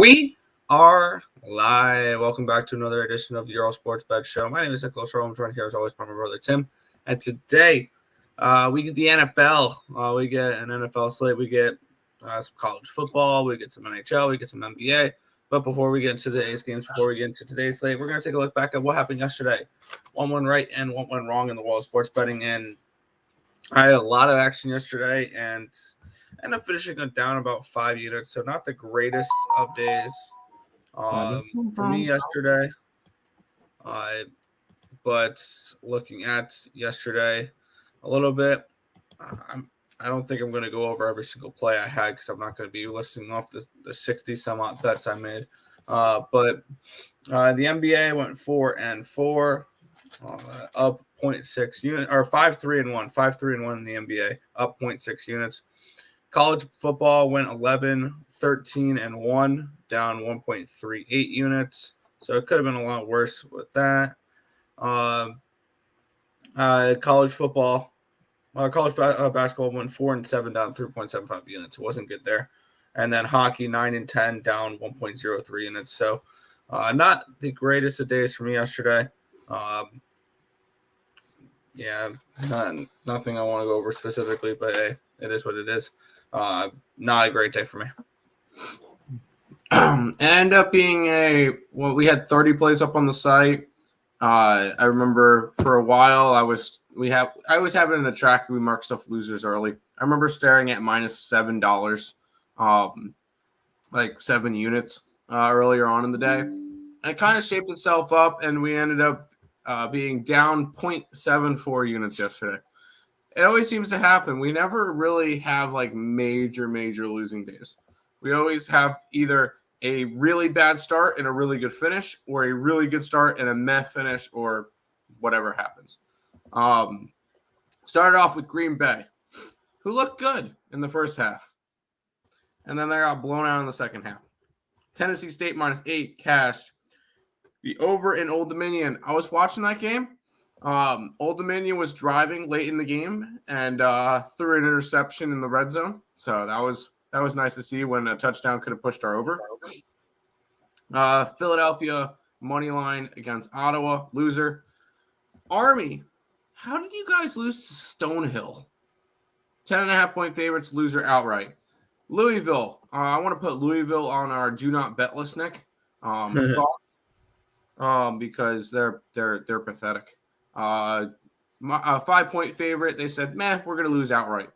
We are live. Welcome back to another edition of the Earle Sports Bet Show. My name is Nicholas Earle. I'm joined here as always by my brother Tim. And today we get the NFL. We get an NFL slate. We get some college football. We get some NHL. We get some NBA. But before we get into today's games, before we get into today's slate, we're going to take a look back at what happened yesterday. One went right and one went wrong in the world of sports betting. And I had a lot of action yesterday and ended up finishing it down about 5 units. So not the greatest of days for me yesterday. But looking at yesterday a little bit, I don't think I'm going to go over every single play I had because I'm not going to be listing off the 60 some odd bets I made. But the NBA went 4-4, up 0.6 unit or 5-3-1, 5-3-1 in the NBA, up 0.6 units. College football went 11-13-1, down 1.38 units. So it could have been a lot worse with that. College basketball went 4-7, down 3.75 units. It wasn't good there. And then hockey 9-10, down 1.03 units. So not the greatest of days for me yesterday. Nothing I want to go over specifically, but hey, it is what it is. Not a great day for me. It ended up being we had 30 plays up on the site. I remember for a while I was having in the track, we marked stuff losers early. I remember staring at -$7, like 7 units earlier on in the day. And it kind of shaped itself up, and we ended up being down 0.74 units yesterday. It always seems to happen. We never really have like major losing days. We always have either a really bad start and a really good finish, or a really good start and a meh finish, or whatever happens. Started off with Green Bay, who looked good in the first half, and then they got blown out in the second half. Tennessee State -8 cashed. The over in Old Dominion. I was watching that game. Old Dominion was driving late in the game and threw an interception in the red zone. So that was nice to see when a touchdown could have pushed our over. Philadelphia money line against Ottawa, loser. Army, how did you guys lose to Stonehill? 10.5-point favorites, loser outright. Louisville, I want to put Louisville on our do not bet list, Nick. Because they're pathetic. A 5-point favorite. They said, we're going to lose outright.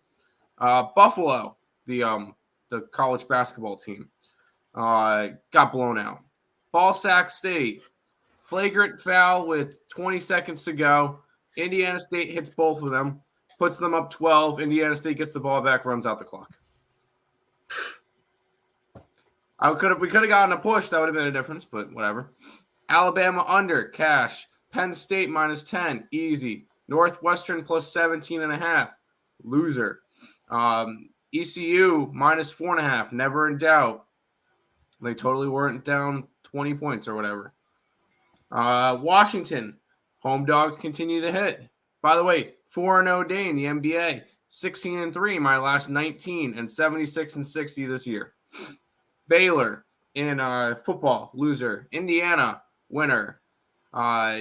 Buffalo, the college basketball team, got blown out. Ball Sack State, flagrant foul with 20 seconds to go. Indiana State hits both of them, puts them up 12. Indiana State gets the ball back, runs out the clock. We could have gotten a push. That would have been a difference, but whatever. Alabama under, cash. Penn State -10, easy. Northwestern +17.5, loser. ECU -4.5, never in doubt. They totally weren't down 20 points or whatever. Washington, home dogs continue to hit. By the way, 4-0 day in the NBA, 16-3 my last 19, and 76-60 this year. Baylor in football, loser. Indiana, winner.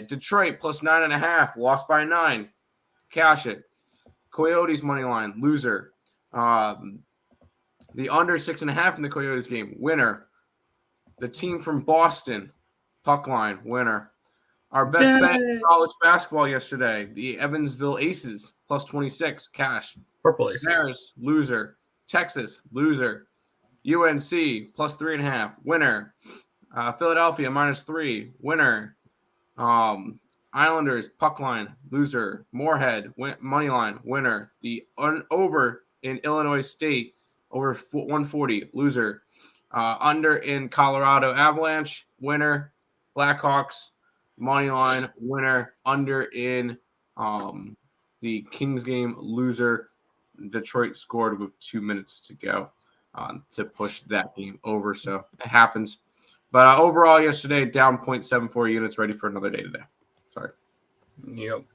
Detroit +9.5, lost by 9. Cash it. Coyotes money line, loser. The under 6.5 in the Coyotes game, winner. The team from Boston, puck line, winner. Our best bet in college basketball yesterday, the Evansville Aces +26, cash. Purple Aces. Paris, loser. Texas, loser. UNC +3.5, winner. Philadelphia -3, winner. Islanders puck line, loser. Moorhead money line, winner. The over in Illinois State, over 140, loser. Under in Colorado Avalanche, winner. Blackhawks money line, winner. Under in the Kings game, loser. Detroit scored with 2 minutes to go to push that game over, so it happens. But overall, yesterday, down 0.74 units, ready for another day today. Sorry. Yep.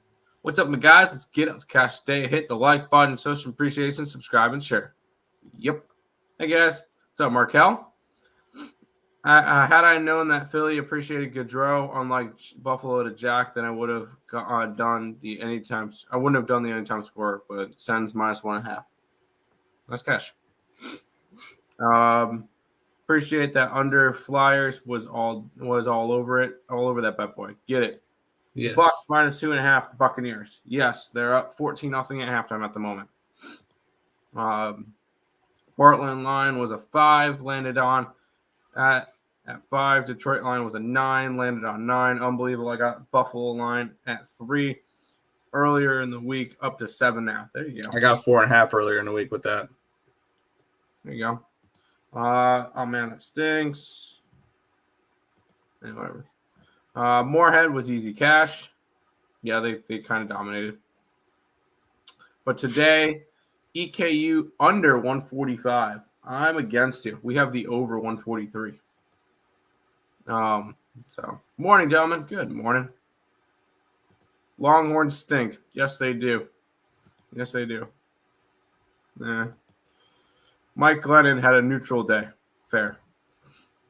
What's up, my guys? Let's get it. Let's cash today. Hit the like button, show some appreciation, subscribe, and share. Yep. Hey, guys. What's up, Markel? Had I known that Philly appreciated Gaudreau, unlike Buffalo to Jack, then I would have done the anytime. I wouldn't have done the anytime score, but Sens -1.5. Nice cash. Appreciate that under Flyers was all over it, all over that bad boy. Get it. Yes. Bucks -2.5. The Buccaneers. Yes, they're up 14-0 at halftime at the moment. Portland line was a 5, landed on at 5. Detroit line was a 9, landed on 9. Unbelievable. I got Buffalo line at 3 earlier in the week, up to 7 now. There you go. I got 4.5 earlier in the week with that. There you go. Oh man, that stinks. Anyway, Moorhead was easy cash. Yeah, they kind of dominated. But today, EKU under 145. I'm against you. We have the over 143. So morning, gentlemen. Good morning. Longhorns stink. Yes, they do. Yes, they do. Mike Glennon had a neutral day. Fair.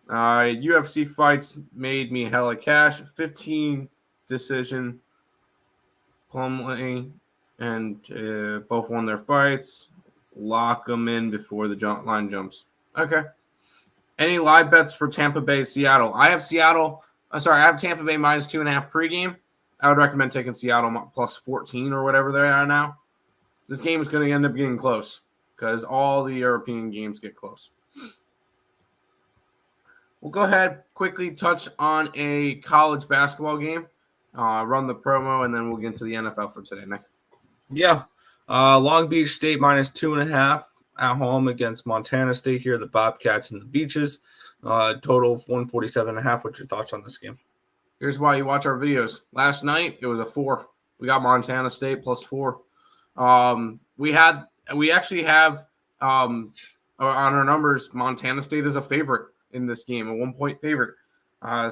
UFC fights made me hella cash. 15 decision. Plumlee and both won their fights. Lock them in before the line jumps. Okay. Any live bets for Tampa Bay, Seattle? I have Seattle. I have Tampa Bay -2.5 pregame. I would recommend taking Seattle +14 or whatever they are now. This game is going to end up getting close because all the European games get close. We'll go ahead, quickly touch on a college basketball game, run the promo, and then we'll get into the NFL for today, Nick. Yeah. Long Beach State -2.5 at home against Montana State here, the Bobcats and the Beaches. Total of 147.5. What's your thoughts on this game? Here's why you watch our videos. Last night, it was a 4. We got Montana State +4. We actually have on our numbers, Montana State is a favorite in this game, a 1-point favorite.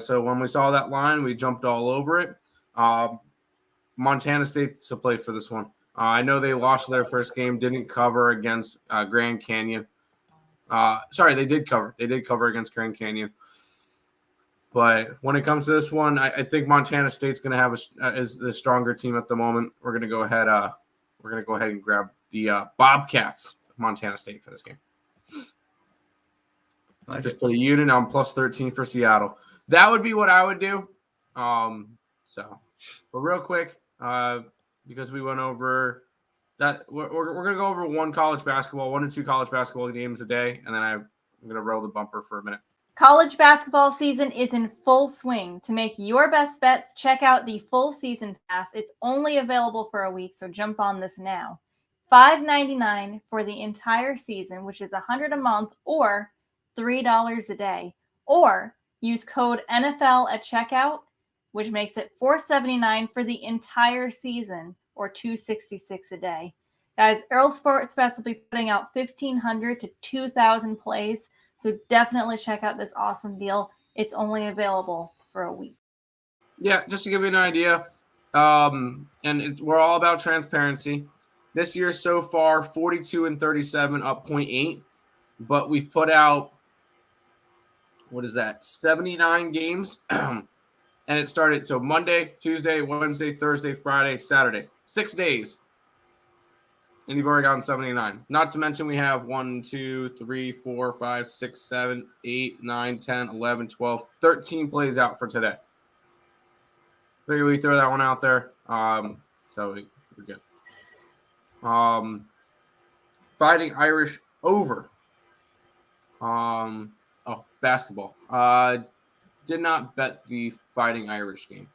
So when we saw that line, we jumped all over it. Montana State's to play for this one. I know they lost their first game, didn't cover against Grand Canyon. They did cover. They did cover against Grand Canyon. But when it comes to this one, I think Montana State's going to have is the stronger team at the moment. We're going to go ahead. We're going to go ahead and grab the Bobcats of Montana State for this game. I just put a unit on +13 for Seattle. That would be what I would do. But real quick, because we went over that, we're going to go over 1 to 2 college basketball games a day, and then I'm going to roll the bumper for a minute. College basketball season is in full swing. To make your best bets, check out the full season pass. It's only available for a week, so jump on this now. $5.99 for the entire season, which is $100 a month, or $3 a day. Or use code NFL at checkout, which makes it $4.79 for the entire season, or $2.66 a day. Guys, Earle Sports Bets will be putting out 1,500 to 2,000 plays, so definitely check out this awesome deal. It's only available for a week. Yeah, just to give you an idea, we're all about transparency. This year so far, 42-37, up 0.8, but we've put out, 79 games, and it started so Monday, Tuesday, Wednesday, Thursday, Friday, Saturday, 6 days. And you've already gotten 79. Not to mention we have 1, 2, 3, 4, 5, 6, 7, 8, 9, 10, 11, 12, 13 plays out for today. Figure we throw that one out there. So we're good. Fighting Irish over. Basketball. Did not bet the Fighting Irish game.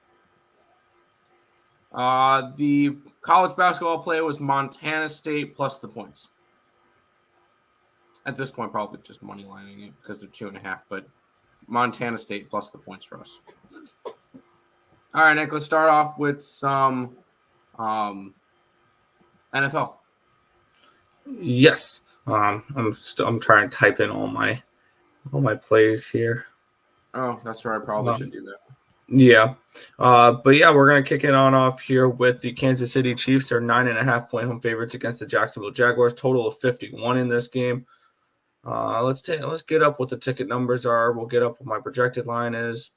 The college basketball play was Montana State plus the points. At this point, probably just money lining it because they're 2.5, but Montana State plus the points for us. All right, Nick, let's start off with some NFL. Yes. I'm trying to type in all my plays here. Oh, that's right. I probably should do that. Yeah. But yeah, we're going to kick it on off here with the Kansas City Chiefs. They're 9.5-point home favorites against the Jacksonville Jaguars. Total of 51 in this game. Let's get up what the ticket numbers are. We'll get up what my projected line is,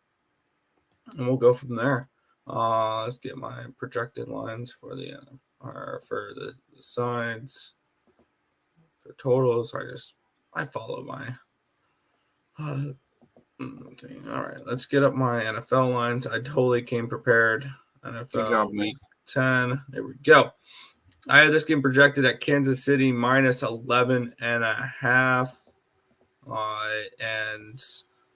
and we'll go from there. Let's get my projected lines for the sides, for totals. I follow my thing. All right, let's get up my NFL lines. I totally came prepared. Good job, NFL Week 10. There we go. I had this game projected at Kansas City minus 11.5. And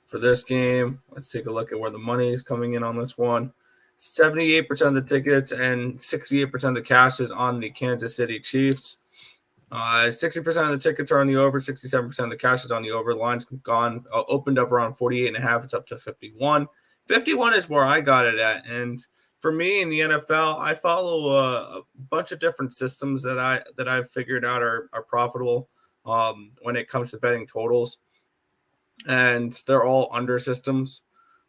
for this game, let's take a look at where the money is coming in on this one. 78% of the tickets and 68% of the cash is on the Kansas City Chiefs. 60% of the tickets are on the over, 67% of the cash is on the over. The line's gone, opened up around 48.5. It's up to 51. 51 is where I got it at. And for me in the NFL, I follow a bunch of different systems that I've figured out are profitable when it comes to betting totals. And they're all under systems.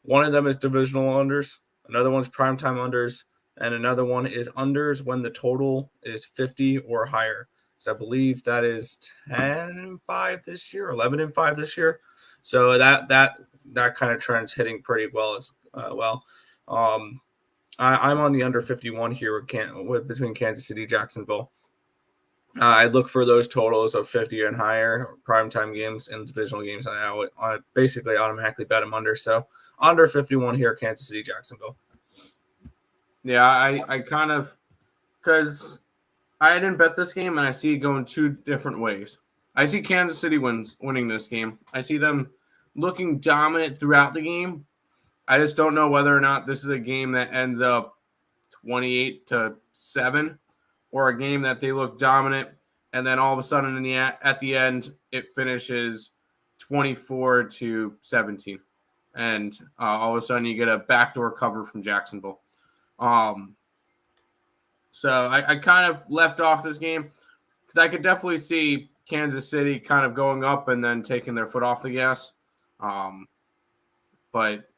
One of them is divisional unders. Another one's primetime unders. And another one is unders when the total is 50 or higher. So I believe that is 10-5 this year, 11-5 this year. So that kind of trend's hitting pretty well as well. I'm on the under 51 here between Kansas City, Jacksonville. I look for those totals of 50 and higher, primetime games and divisional games. I basically automatically bet them under. So under 51 here, Kansas City, Jacksonville. Yeah, I kind of, because I didn't bet this game, and I see it going two different ways. I see Kansas City winning this game. I see them looking dominant throughout the game. I just don't know whether or not this is a game that ends up 28-7 or a game that they look dominant and then all of a sudden at the end it finishes 24-17 and all of a sudden you get a backdoor cover from Jacksonville. So I kind of left off this game because I could definitely see Kansas City kind of going up and then taking their foot off the gas. But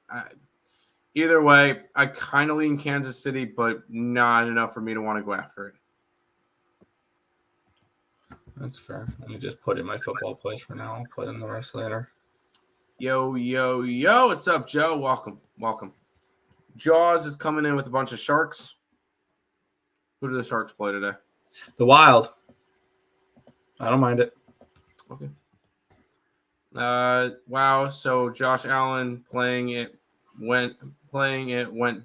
either way, I kind of lean Kansas City, but not enough for me to want to go after it. That's fair. Let me just put in my football plays for now. I'll put in the rest later. Yo. What's up, Joe? Welcome. Jaws is coming in with a bunch of Sharks. Who do the Sharks play today? The Wild. I don't mind it. Okay. Wow. So Josh Allen playing it went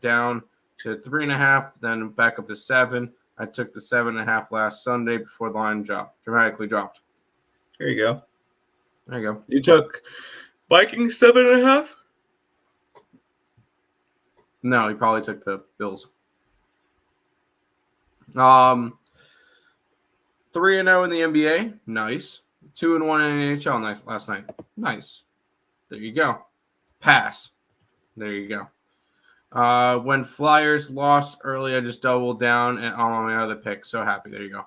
down to 3.5, then back up to 7. I took the 7.5 last Sunday before the line dramatically dropped. Here you go. There you go. You took Vikings 7.5? No, he probably took the Bills. 3-0 in the NBA. Nice. 2-1 in NHL last night. Nice. There you go. Pass. There you go. When Flyers lost early, I just doubled down and on my other pick. So happy. There you go.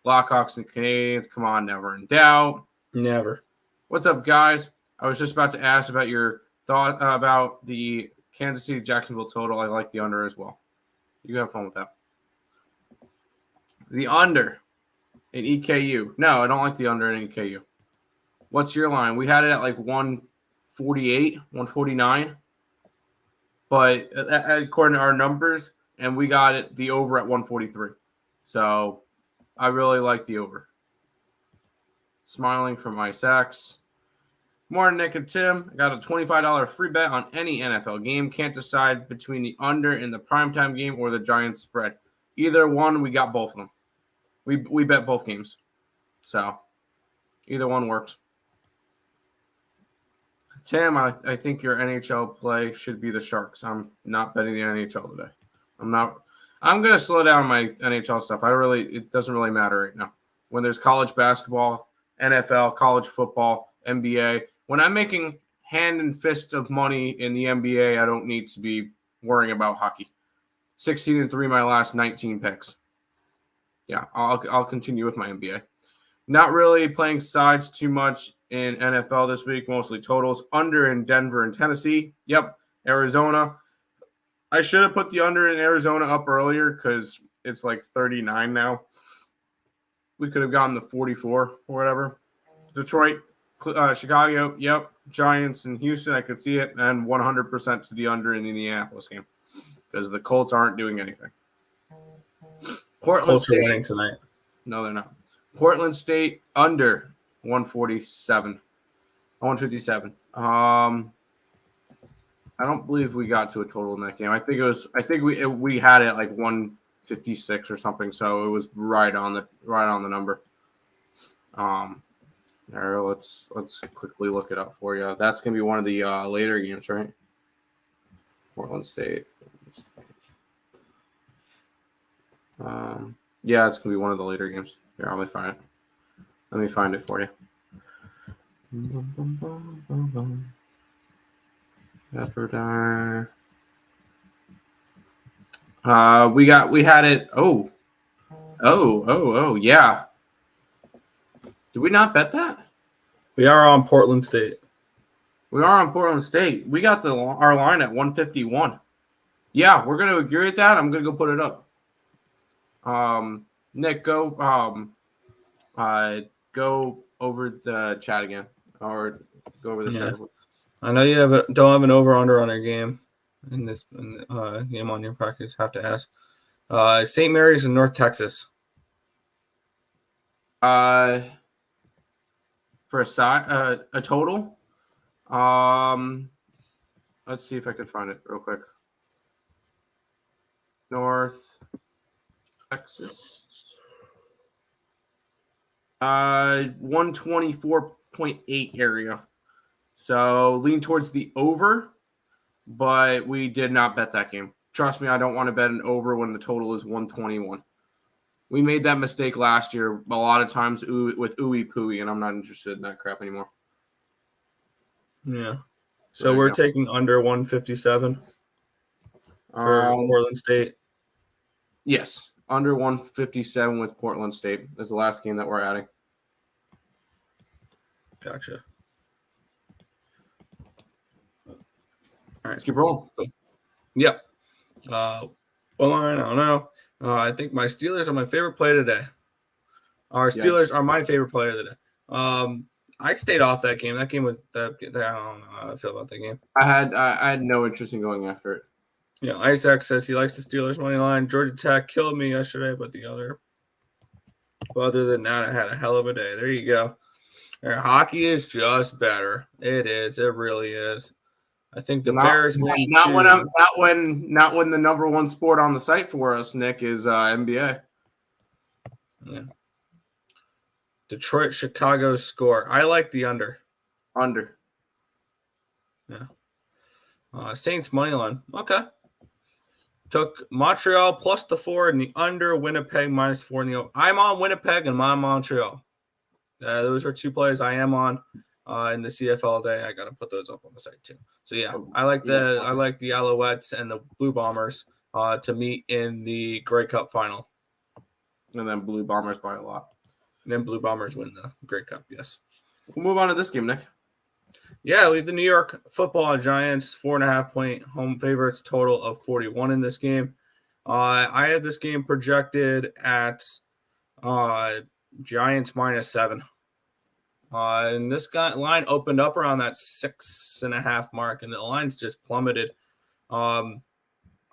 Blackhawks and Canadians. Come on, never in doubt. Never. What's up, guys? I was just about to ask about your thought about the Kansas City Jacksonville total. I like the under as well. You have fun with that. The under in EKU. No, I don't like the under in EKU. What's your line? We had it at like 148, 149. But according to our numbers, and we got it the over at 143. So I really like the over. Smiling from Isaacs. Morning, Nick and Tim. I got a $25 free bet on any NFL game. Can't decide between the under in the primetime game or the Giants spread. Either one, we got both of them. We bet both games. So either one works. Tim, I think your NHL play should be the Sharks. I'm not betting the NHL today. I'm going to slow down my NHL stuff. It doesn't really matter right now. When there's college basketball, NFL, college football, NBA, when I'm making hand and fist of money in the NBA, I don't need to be worrying about hockey. 16-3 my last 19 picks. Yeah, I'll continue with my NBA. Not really playing sides too much in NFL this week, mostly totals. Under in Denver and Tennessee. Yep, Arizona. I should have put the under in Arizona up earlier because it's like 39 now. We could have gotten the 44 or whatever. Detroit, Chicago, yep. Giants and Houston, I could see it. And 100% to the under in the Indianapolis game because the Colts aren't doing anything. Portland Colts are State. winning tonight. No, they're not. Portland State under 147. 157. I don't believe we got to a total in that game. I think we had it like 156 or something, so it was right on the number. Let's quickly look it up for you. That's gonna be one of the later games, right? Portland State. Yeah, it's gonna be one of the later games. Here, let me find it for you. Pepperdine. We had it. Oh, yeah. Did we not bet that? We are on Portland State. We are on Portland State. We got our line at 151. Yeah, we're gonna agree with that. I'm gonna go put it up. Nick, go over the chat again, or go over the chat. I know you don't have an over-under on your game in this game on your package. Have to ask. St. Mary's in North Texas. For a total. Let's see if I can find it real quick. North Texas. 124.8 area. So lean towards the over, but we did not bet that game. Trust me, I don't want to bet an over when the total is 121. We made that mistake last year a lot of times with ooey pooey, and I'm not interested in that crap anymore. Yeah. So we're taking under 157 for Portland State. Yes, under 157 with Portland State is the last game that we're adding. Gotcha. All right, let's keep rolling. Yep. Well, I don't know. I think my Steelers are my favorite play today. Our Steelers are my favorite player today. I stayed off that game. That game was I don't know how I feel about that game. I had no interest in going after it. Yeah, Isaac says he likes the Steelers money line. Georgia Tech killed me yesterday, but other than that, I had a hell of a day. There you go. Hockey is just better. It is. It really is. I think the Bears win not when the number one sport on the site for us, Nick, is NBA. Yeah. Detroit, Chicago score. I like the under. Under. Yeah. Saints money line. Okay. Took Montreal plus the 4 and the under. Winnipeg minus 4 in the over. I'm on Winnipeg and I'm on Montreal. Those are two plays I am on in the CFL day. I got to put those up on the site too. So yeah, I like the Alouettes and the Blue Bombers to meet in the Grey Cup final. And then Blue Bombers by a lot. And then Blue Bombers win the Grey Cup, yes. We'll move on to this game, Nick. Yeah, we have the New York Football Giants, 4.5-point home favorites, total of 41 in this game. I had this game projected at Giants -7. And this line opened up around that 6.5 mark, and the line's just plummeted.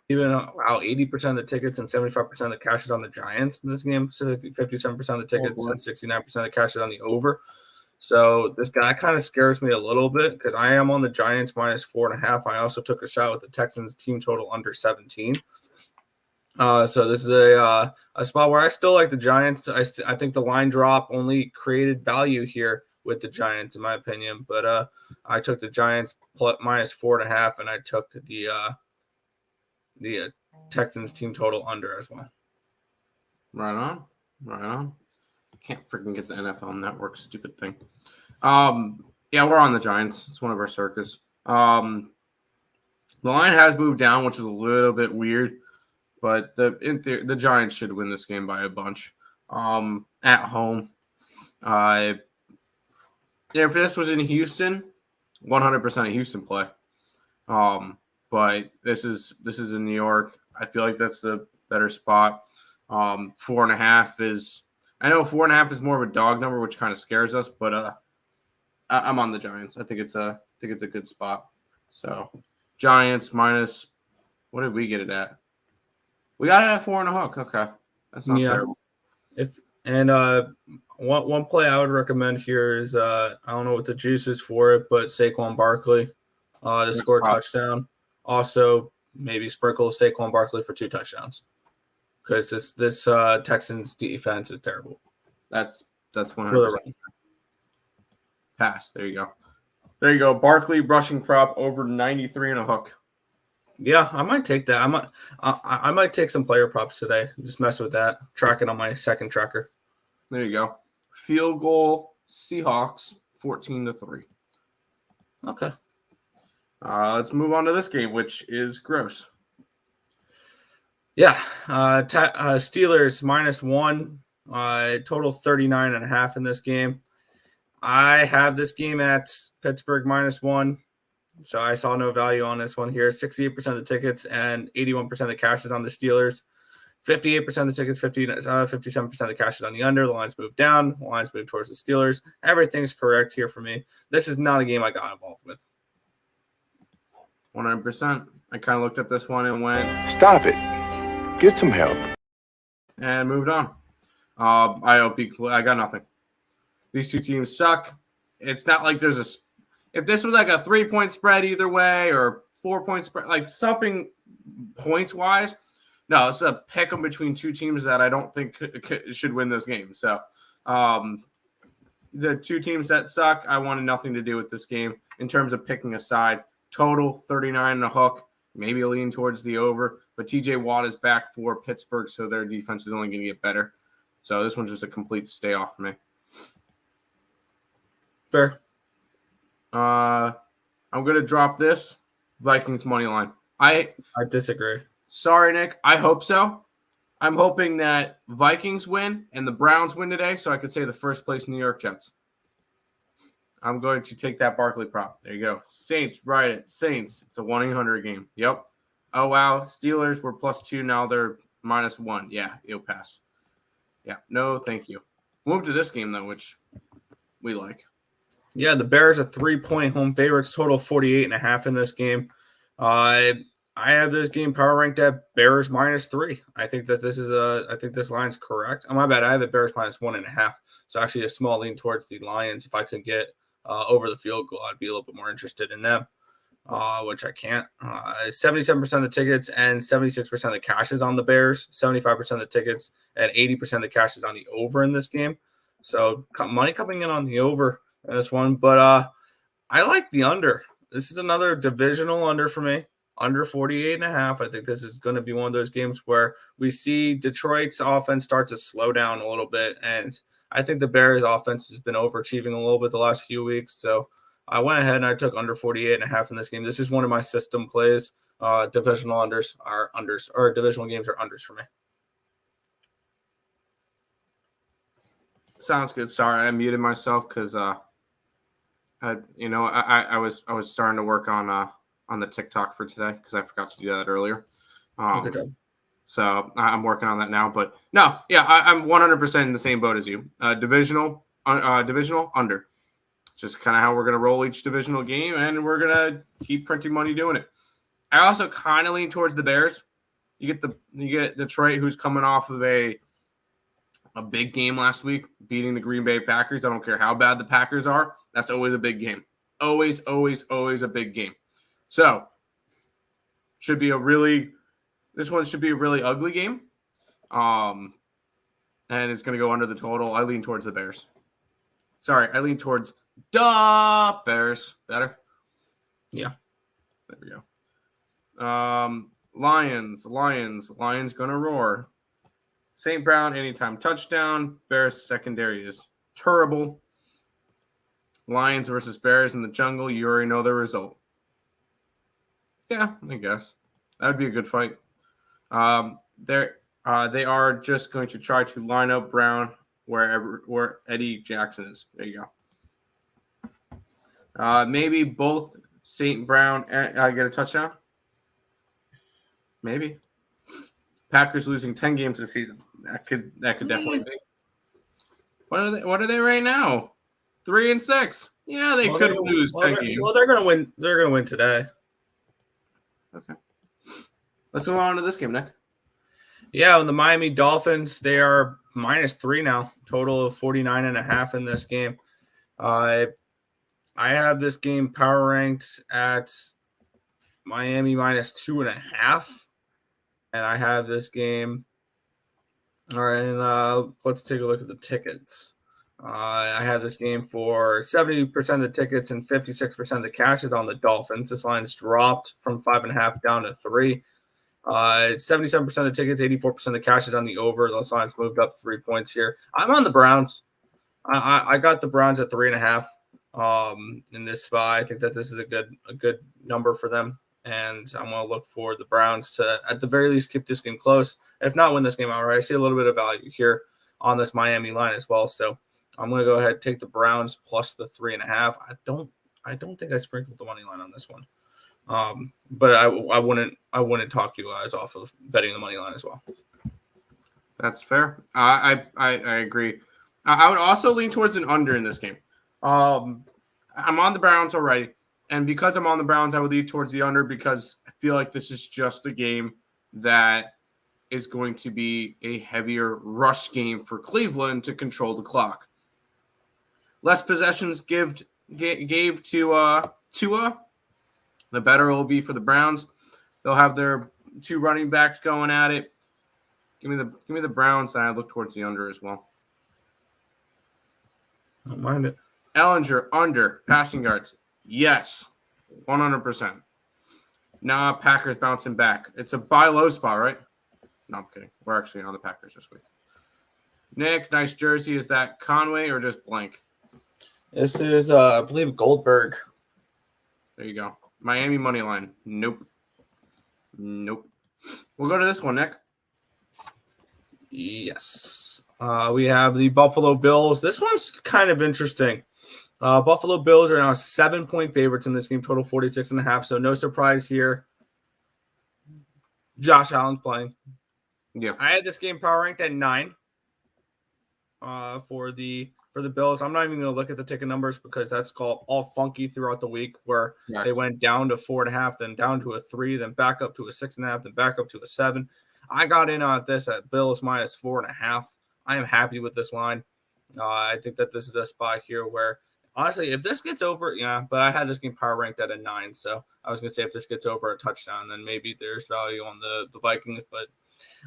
Even 80% of the tickets and 75% of the cash is on the Giants in this game. So 57% of the tickets and 69% of the cash is on the over. So this guy kind of scares me a little bit because I am on the Giants -4.5. I also took a shot with the Texans team total under 17. So this is a spot where I still like the Giants. I think the line drop only created value here with the Giants, in my opinion. But I took the Giants -4.5, and I took the Texans team total under as well. Right on. Can't freaking get the NFL Network, stupid thing. Yeah, we're on the Giants. It's one of our circus. The line has moved down, which is a little bit weird, but the Giants should win this game by a bunch. At home. If this was in Houston, 100% a Houston play. But this is in New York. I feel like that's the better spot. 4.5 is. I know 4.5 is more of a dog number, which kind of scares us, but I'm on the Giants. I think it's a good spot. So Giants minus. What did we get it at? We got it at 4.5. Okay, that's not terrible. One play I would recommend here is I don't know what the juice is for it, but Saquon Barkley to score a touchdown. Also, maybe sprinkle Saquon Barkley for 2 touchdowns because this Texans defense is terrible. That's 100% pass. There you go. Barkley rushing prop over 93 and a hook. Yeah, I might take that. I might take some player props today. Just mess with that. Track it on my second tracker. There you go. Field goal Seahawks 14-3. Okay. Let's move on to this game, which is gross. Yeah. Steelers -1. Total 39.5 in this game. I have this game at Pittsburgh -1. So I saw no value on this one here. 68% of the tickets and 81% of the cash is on the Steelers. 58% of the tickets, 57% of the cash is on the under. The lines move down. The lines move towards the Steelers. Everything's correct here for me. This is not a game I got involved with. 100%. I kind of looked at this one and went, stop it. Get some help. And moved on. I got nothing. These two teams suck. It's not like there's a – if this was like a 3-point spread either way or 4-point spread, like something points-wise, no, it's a pick 'em between two teams that I don't think should win this game. So the two teams that suck, I wanted nothing to do with this game in terms of picking a side. Total 39 and a hook, maybe a lean towards the over. But TJ Watt is back for Pittsburgh, so their defense is only going to get better. So this one's just a complete stay off for me. Fair. I'm going to drop this Vikings money line. I disagree. Sorry, Nick. I hope so. I'm hoping that Vikings win and the Browns win today so I could say the first place New York Jets. I'm going to take that Barkley prop. There you go. Saints, write it. Saints. It's a 1-800 game. Yep. Oh, wow. Steelers were +2. Now they're -1. Yeah, it'll pass. Yeah. No, thank you. Move to this game, though, which we like. Yeah, the Bears are 3-point home favorites, total 48.5 in this game. I have this game power ranked at Bears -3. I think that I think this line's correct. Oh, my bad. I have it Bears -1.5. So actually a small lean towards the Lions. If I could get over the field goal, I'd be a little bit more interested in them, which I can't. 77% of the tickets and 76% of the cash is on the Bears. 75% of the tickets and 80% of the cash is on the over in this game. So money coming in on the over in this one. But I like the under. This is another divisional under for me. Under 48.5. I think this is going to be one of those games where we see Detroit's offense start to slow down a little bit. And I think the Bears offense has been overachieving a little bit the last few weeks. So I went ahead and I took under 48.5 in this game. This is one of my system plays. Divisional unders are unders, or divisional games are unders for me. Sounds good. Sorry, I muted myself because I was starting to work on the TikTok for today because I forgot to do that earlier. Good job. So I'm working on that now. But no, yeah, I'm 100% in the same boat as you. Divisional under. Just kind of how we're going to roll each divisional game, and we're going to keep printing money doing it. I also kind of lean towards the Bears. You get Detroit, who's coming off of a big game last week, beating the Green Bay Packers. I don't care how bad the Packers are. That's always a big game. Always, always, always a big game. So this one should be a really ugly game. And it's going to go under the total. I lean towards the Bears. Sorry, I lean towards the Bears. Better? Yeah. There we go. Lions going to roar. St. Brown, anytime touchdown. Bears secondary is terrible. Lions versus Bears in the jungle. You already know the result. Yeah, I guess. That would be a good fight. They are just going to try to line up Brown where Eddie Jackson is. There you go. Maybe both St. Brown get a touchdown. Maybe. Packers losing 10 games this season. That could definitely be. What are they right now? 3-6. Yeah, they could lose 10 games. Well, they're gonna win. They're gonna win today. Okay. Let's move on to this game, Nick. Yeah, and the Miami Dolphins, they are -3 now, total of 49.5 in this game. I have this game power ranked at Miami -2.5, and I have this game. All right, and let's take a look at the tickets. I have this game for 70% of the tickets and 56% of the cash is on the Dolphins. This line has dropped from 5.5 down to 3. 77% of the tickets, 84% of the cash is on the over. Those lines moved up 3 points here. I'm on the Browns. I got the Browns at 3.5 in this spot. I think that this is a good number for them, and I'm going to look for the Browns to, at the very least, keep this game close. If not, win this game outright. I see a little bit of value here on this Miami line as well. So I'm going to go ahead and take the Browns plus the 3.5. I don't think I sprinkled the money line on this one. But I wouldn't talk you guys off of betting the money line as well. That's fair. I agree. I would also lean towards an under in this game. I'm on the Browns already, and because I'm on the Browns, I would lean towards the under because I feel like this is just a game that is going to be a heavier rush game for Cleveland to control the clock. Less possessions gave to Tua, the better it will be for the Browns. They'll have their 2 running backs going at it. Give me the Browns, and I look towards the under as well. Don't mind it. Ellinger, under. Passing yards. Yes. 100%. Nah, Packers bouncing back. It's a buy low spot, right? No, I'm kidding. We're actually on the Packers this week. Nick, nice jersey. Is that Conway or just blank? This is, I believe, Goldberg. There you go. Miami money line. Nope. We'll go to this one, Nick. Yes. We have the Buffalo Bills. This one's kind of interesting. Buffalo Bills are now 7-point favorites in this game, total 46.5. So no surprise here. Josh Allen's playing. Yeah. I had this game power ranked at 9 for the Bills. I'm not even going to look at the ticket numbers because that's called all funky throughout the week where they went down to 4.5, then down to a 3, then back up to a 6.5, then back up to a 7. I got in on this at Bills -4.5. I am happy with this line. I think that this is a spot here where, honestly, if this gets over, but I had this game power ranked at a 9. So I was going to say if this gets over a touchdown, then maybe there's value on the Vikings. But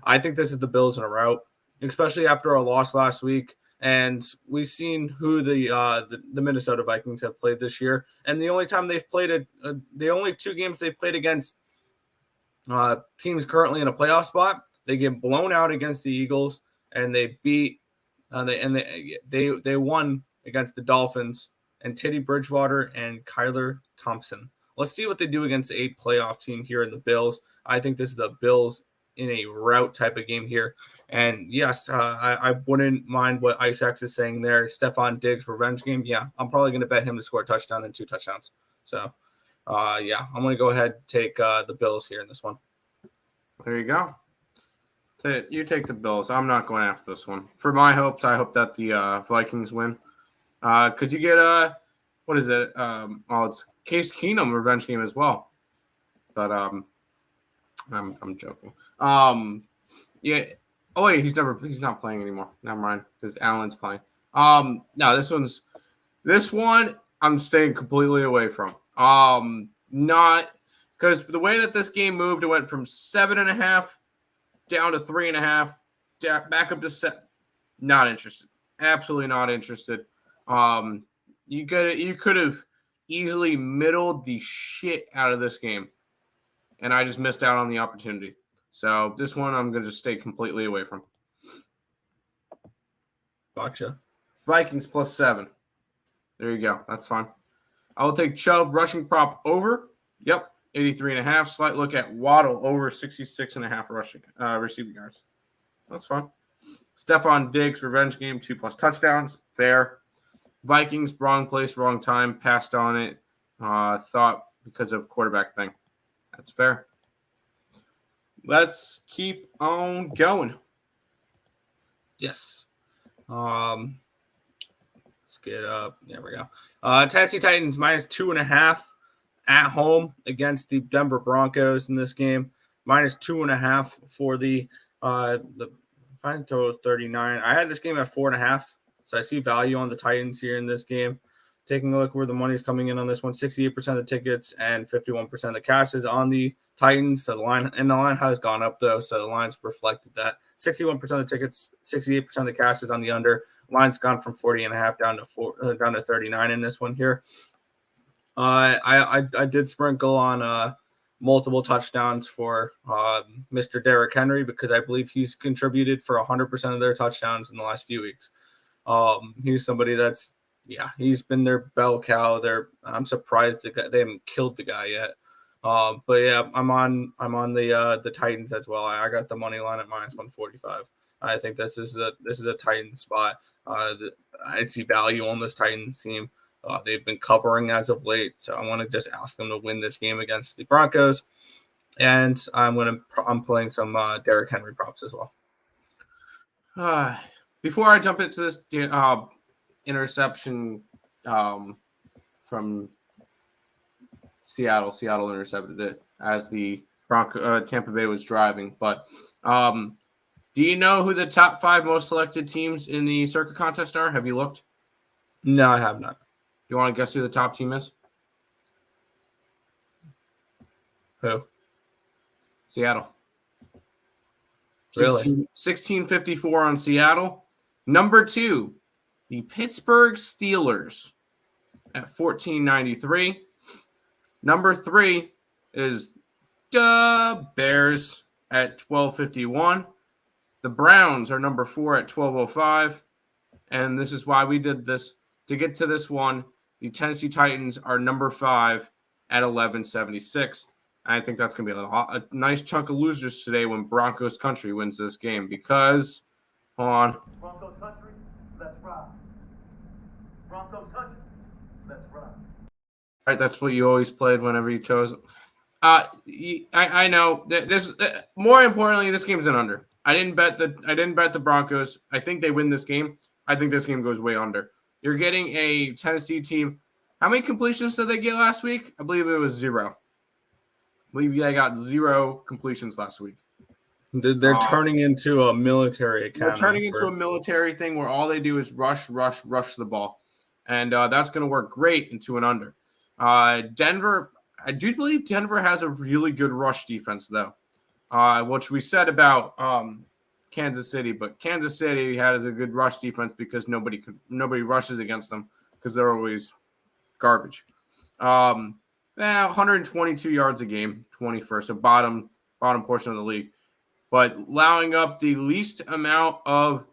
I think this is the Bills in a rout, especially after a loss last week. And we've seen who the Minnesota Vikings have played this year. And the only time they've played the only 2 games they've played against teams currently in a playoff spot, they get blown out against the Eagles, and they beat they won against the Dolphins and Teddy Bridgewater and Kyler Thompson. Let's see what they do against a playoff team here in the Bills. I think this is the Bills in a rout type of game here. And yes, I wouldn't mind what Isaacs is saying there. Stephon Diggs revenge game. Yeah, I'm probably going to bet him to score a touchdown and 2 touchdowns. So, yeah, I'm going to go ahead and take the Bills here in this one. There you go. You take the Bills. I'm not going after this one. For my hopes, I hope that the Vikings win. Because you get what is it? It's Case Keenum revenge game as well. But I'm joking. Yeah. Oh wait, he's not playing anymore. Never mind, because Allen's playing. No, this one I'm staying completely away from. Not because the way that this game moved, it went from 7.5 down to 3.5, back up to 7. Not interested. Absolutely not interested. You could have easily middled the shit out of this game, and I just missed out on the opportunity. So this one I'm going to just stay completely away from. Gotcha. Vikings +7. There you go. That's fine. I will take Chubb rushing prop over. Yep. 83.5. Slight look at Waddle over 66.5 rushing receiving yards. That's fine. Stephon Diggs revenge game 2+ touchdowns. Fair. Vikings wrong place, wrong time. Passed on it. Thought because of quarterback thing. That's fair. Let's keep on going. Yes. Let's get up. There we go. Tennessee Titans minus 2.5 at home against the Denver Broncos in this game. Minus 2.5 for the final total 39. I had this game at 4.5, so I see value on the Titans here in this game. Taking a look where the money's coming in on this one, 68% of the tickets and 51% of the cash is on the Titans. So the line has gone up though, so the line's reflected that 61% of the tickets, 68% of the cash is on the under. Line's gone from 40.5 down to 39 in this one here. I did sprinkle on multiple touchdowns for Mr. Derrick Henry because I believe he's contributed for 100% of their touchdowns in the last few weeks. He's somebody that's he's been their bell cow. I'm surprised they haven't killed the guy yet. But yeah, I'm on the Titans as well. I got the money line at minus 145. I think this is a Titans spot. I see value on this Titans team. They've been covering as of late, so I want to just ask them to win this game against the Broncos. And I'm playing some Derrick Henry props as well. Before I jump into this interception from Seattle intercepted it as the Tampa Bay was driving. But do you know who the top 5 most selected teams in the circuit contest are? Have you looked? No, I have not. You want to guess who the top team is? Who? Seattle. Really? 1654 on Seattle. Number 2, the Pittsburgh Steelers at 1493. Number 3 is the Bears at 1251. The Browns are number 4 at 1205. And this is why we did this. To get to this one, the Tennessee Titans are number 5 at 1176. I think that's going to be a nice chunk of losers today when Broncos country wins this game because, hold on. Broncos country, let's rock. Broncos country, let's rock. All right, that's what you always played whenever you chose. I know this. More importantly, this game's an under. I didn't bet the Broncos. I think they win this game. I think this game goes way under. You're getting a Tennessee team. How many completions did they get last week? I believe it was 0. I believe they got 0 completions last week. They're turning into a military academy. They're turning into a military thing where all they do is rush the ball. And that's going to work great into an under. Denver, I do believe Denver has a really good rush defense, though, which we said about Kansas City. But Kansas City has a good rush defense because nobody rushes against them because they're always garbage. 122 yards a game, 21st, so bottom portion of the league. But allowing up the least amount of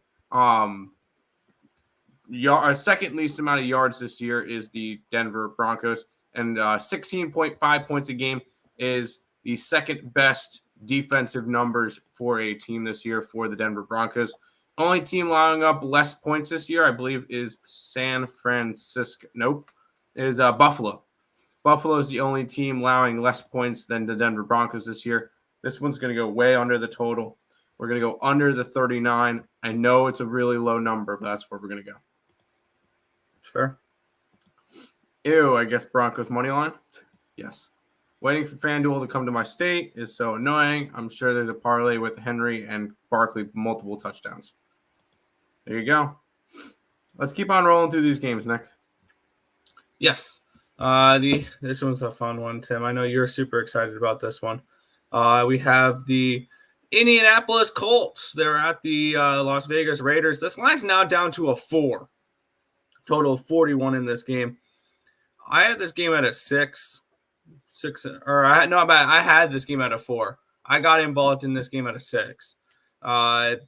second least amount of yards this year is the Denver Broncos, and 16.5 points a game is the second best defensive numbers for a team this year for the Denver Broncos. Only team allowing up less points this year, I believe, is San Francisco. Nope, is Buffalo. Buffalo is the only team allowing less points than the Denver Broncos this year. This one's going to go way under the total. We're going to go under the 39. I know it's a really low number, but that's where we're going to go. Fair. Ew, I guess Broncos money line? Yes. Waiting for FanDuel to come to my state is so annoying. I'm sure there's a parlay with Henry and Barkley multiple touchdowns. There you go. Let's keep on rolling through these games, Nick. Yes. This one's a fun one, Tim. I know you're super excited about this one. We have the Indianapolis Colts. They're at the Las Vegas Raiders. This line's now down to a 4. Total of 41 in this game. I had this game at a 6. I had this game at a 4. I got involved in this game at a 6. And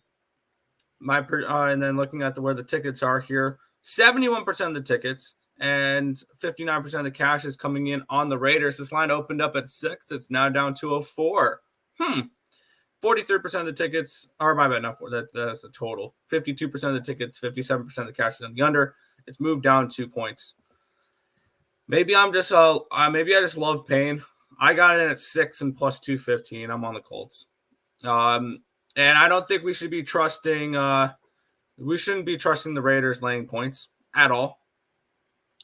then looking at where the tickets are here, 71% of the tickets and 59% of the cash is coming in on the Raiders. This line opened up at 6. It's now down to a 4. 43% of the tickets are my bad, not 4. That's the total. 52% of the tickets, 57% of the cash is on the under. It's moved down 2 points. Maybe I just love pain. I got it at 6 and plus 215. I'm on the Colts. And I don't think we should be trusting we shouldn't be trusting the Raiders laying points at all.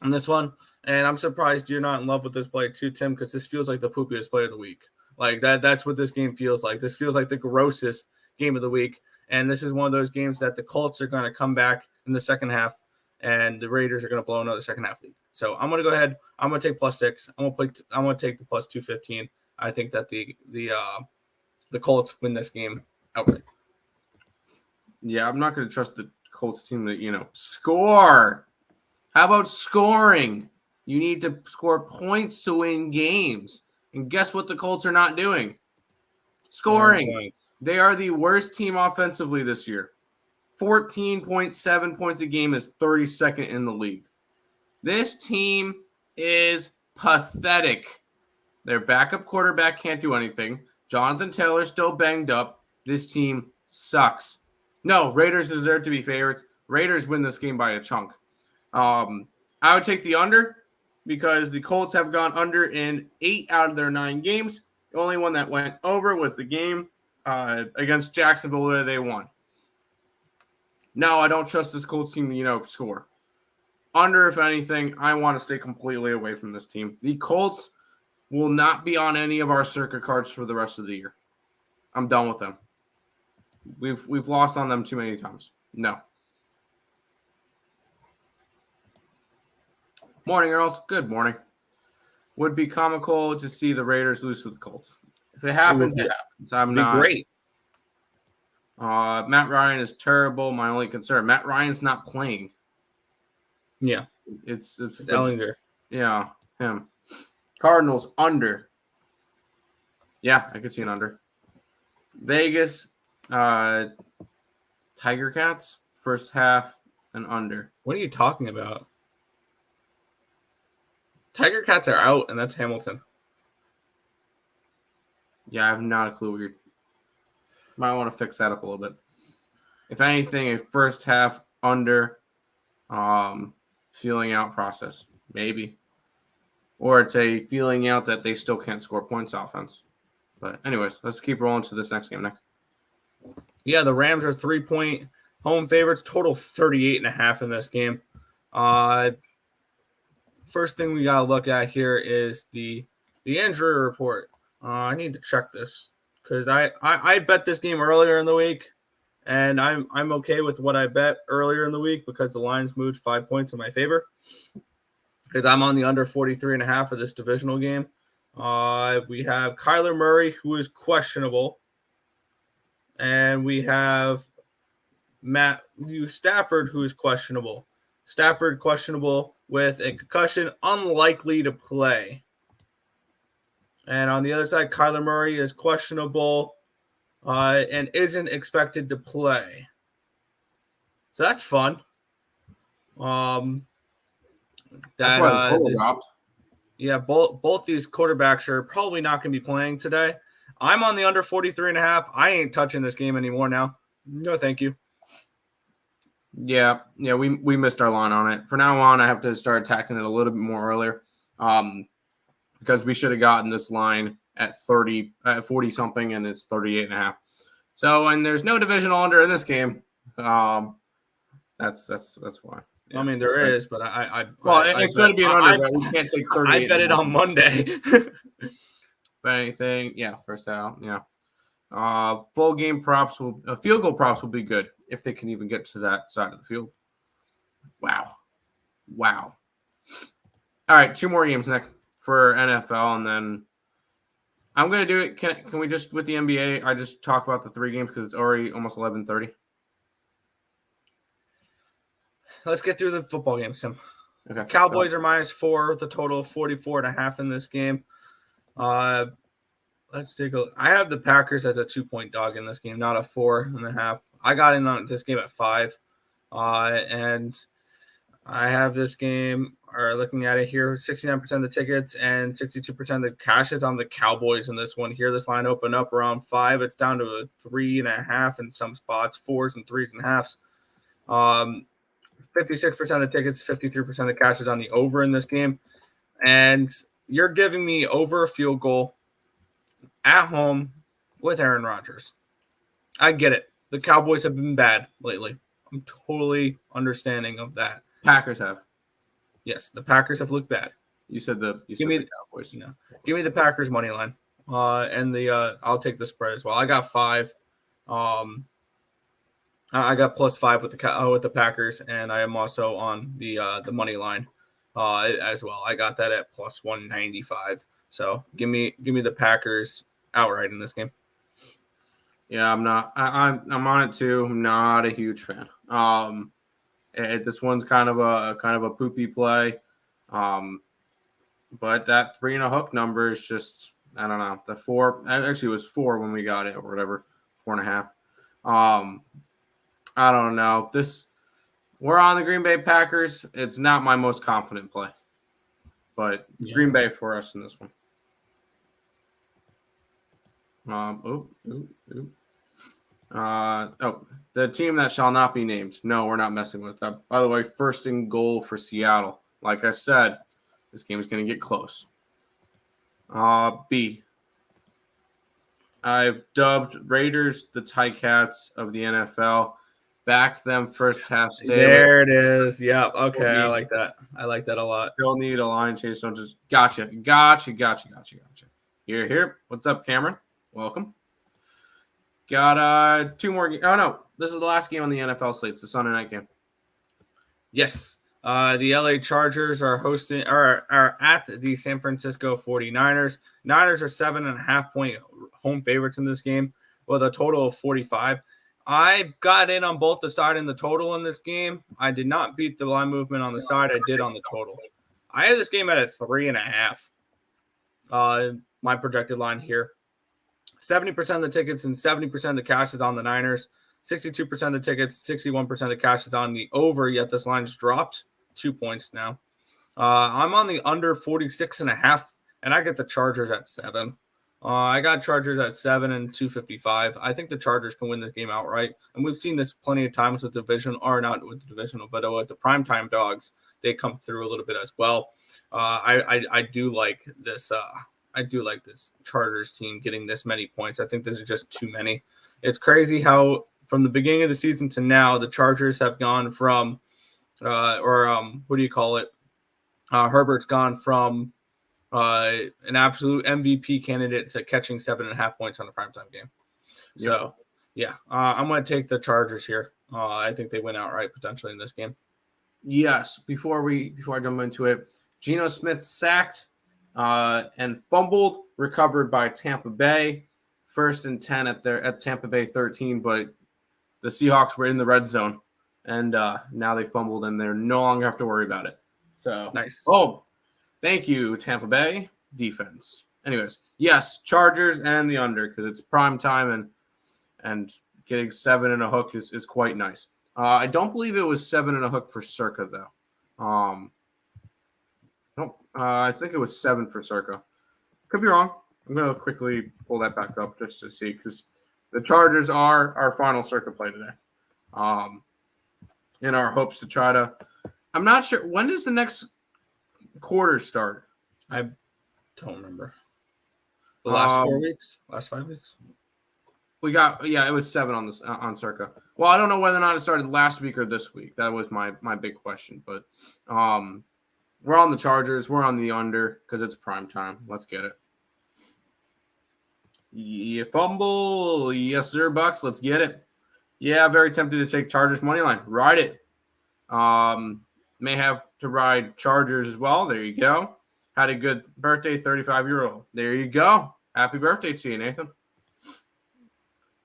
in this one. And I'm surprised you're not in love with this play too, Tim, because this feels like the poopiest play of the week. Like that's what this game feels like. This feels like the grossest game of the week. And this is one of those games that the Colts are going to come back in the second half, and the Raiders are going to blow another second half lead. So I'm going to go ahead. I'm going to take +6. I'm going to take the +215. I think that the Colts win this game outright. Yeah, I'm not going to trust the Colts team to, score. How about scoring? You need to score points to win games. And guess what the Colts are not doing? Scoring. They are the worst team offensively this year. 14.7 points a game is 32nd in the league. This team is pathetic. Their backup quarterback can't do anything. Jonathan Taylor's still banged up. This team sucks. No, Raiders deserve to be favorites. Raiders win this game by a chunk. I would take the under because the Colts have gone under in 8 out of their 9 games. The only one that went over was the game against Jacksonville where they won. No, I don't trust this Colts team to, score. Under, if anything, I want to stay completely away from this team. The Colts will not be on any of our circuit cards for the rest of the year. I'm done with them. We've lost on them too many times. No. Morning, Earls. Good morning. Would be comical to see the Raiders lose to the Colts. If it happens, it happens. I'm not. Great. Matt Ryan is terrible. My only concern, Matt Ryan's not playing. Yeah. It's Ellinger. Yeah, him. Cardinals under. Yeah, I could see an under. Vegas, Tiger Cats, first half and under. What are you talking about? Tiger Cats are out, and that's Hamilton. Yeah, I have not a clue what you're. Might want to fix that up a little bit. If anything, a first half under feeling out process, maybe. Or it's a feeling out that they still can't score points offense. But anyways, let's keep rolling to this next game, Nick. Yeah, the Rams are 3-point home favorites, total 38.5 in this game. First thing we got to look at here is the injury report. I need to check this because I bet this game earlier in the week, and I'm okay with what I bet earlier in the week because the lines moved 5 points in my favor because I'm on the under 43.5 for this divisional game. We have Kyler Murray, who is questionable, and we have Matthew Stafford, who is questionable. Stafford questionable with a concussion, unlikely to play. And on the other side, Kyler Murray is questionable and isn't expected to play. So that's fun. That's why the total dropped. Yeah, both these quarterbacks are probably not going to be playing today. I'm on the under 43.5. I ain't touching this game anymore now. No, thank you. Yeah, we missed our line on it. For now on, I have to start attacking it a little bit more earlier, because we should have gotten this line at 40 something, and it's 38.5. So, and there's no divisional under in this game. That's why. Yeah. I mean, there is, but it's going to be an under, but we can't take 38. I bet it on Monday. If anything, yeah, first out, yeah. Full game props field goal props will be good if they can even get to that side of the field. Wow. All right, 2 more games, Nick, for NFL, and then I'm going to do it. Can we just, with the NBA, I just talk about the 3 games because it's already almost 11:30? Let's get through the football games, Tim. Okay. Cowboys are -4, the total of 44.5 in this game. Let's take a look. I have the Packers as a 2-point dog in this game, not a 4.5. I got in on this game at 5. And I have this game, or looking at it here, 69% of the tickets and 62% of the cash is on the Cowboys in this one here. This line opened up around 5. It's down to a 3.5 in some spots, 4s and 3s and halves. 56% of the tickets, 53% of the cash is on the over in this game. And you're giving me over a field goal at home with Aaron Rodgers. I get it. The Cowboys have been bad lately. I'm totally understanding of that. Packers have. Yes, the Packers have looked bad. You said the Cowboys. Give me the Packers money line. And I'll take the spread as well. I got 5. I got +5 with the Packers, and I am also on the money line as well. I got that at +195. So give me the Packers outright in this game. Yeah, I'm not. I'm on it too. I'm not a huge fan. This one's kind of a poopy play. But that 3 and a hook number is just, I don't know. The 4 actually it was 4 when we got it or whatever, 4.5. I don't know. We're on the Green Bay Packers. It's not my most confident play, but Green Bay for us in this one. The team that shall not be named. No, we're not messing with that. By the way, first and goal for Seattle. Like I said, this game is going to get close. B. I've dubbed Raiders the Ticats of the NFL. Back them first half. There it is. Yep. Okay. I like that. I like that a lot. Still need a line change. Don't just gotcha. Here. What's up, Cameron? Welcome. Got 2 more. Oh no, this is the last game on the NFL slate. It's the Sunday night game. Yes. The LA Chargers are at the San Francisco 49ers. Niners are 7.5-point home favorites in this game with a total of 45. I got in on both the side and the total in this game. I did not beat the line movement on the side. I did on the total. I had this game at a 3.5. My projected line here. 70% of the tickets and 70% of the cash is on the Niners. 62% of the tickets, 61% of the cash is on the over, yet this line's dropped 2 points now. I'm on the under 46.5, and I get the Chargers at 7. I got Chargers at 7 and 255. I think the Chargers can win this game outright. And we've seen this plenty of times with not with the divisional, but with the primetime dogs. They come through a little bit as well. I do like this. I do like this Chargers team getting this many points. I think this is just too many. It's crazy how from the beginning of the season to now, the Chargers have gone from, Herbert's gone from an absolute MVP candidate to catching 7.5 points on a primetime game. So, I'm going to take the Chargers here. I think they win outright potentially in this game. Yes. Before I jump into it, Geno Smith sacked and fumbled, recovered by Tampa Bay. 1st and 10 at Tampa Bay 13, but the Seahawks were in the red zone, and now they fumbled, and they're no longer have to worry about it. So nice. Oh, thank you, Tampa Bay defense. Anyways, yes, Chargers and the under because it's prime time, and getting 7 and a hook is quite nice. I don't believe it was 7 and a hook for Circa though. I think it was 7 for Circa. Could be wrong. I'm going to quickly pull that back up just to see because the Chargers are our final Circa play today. In our hopes to try to – I'm not sure. When does the next quarter start? I don't remember. The last 4 weeks? Last 5 weeks? It was 7 on Circa. Well, I don't know whether or not it started last week or this week. That was my big question. But we're on the Chargers. We're on the under because it's prime time. Let's get it. You fumble. Yes, sir, Bucks. Let's get it. Yeah, very tempted to take Chargers money line. Ride it. May have to ride Chargers as well. There you go. Had a good birthday, 35-year-old. There you go. Happy birthday to you, Nathan.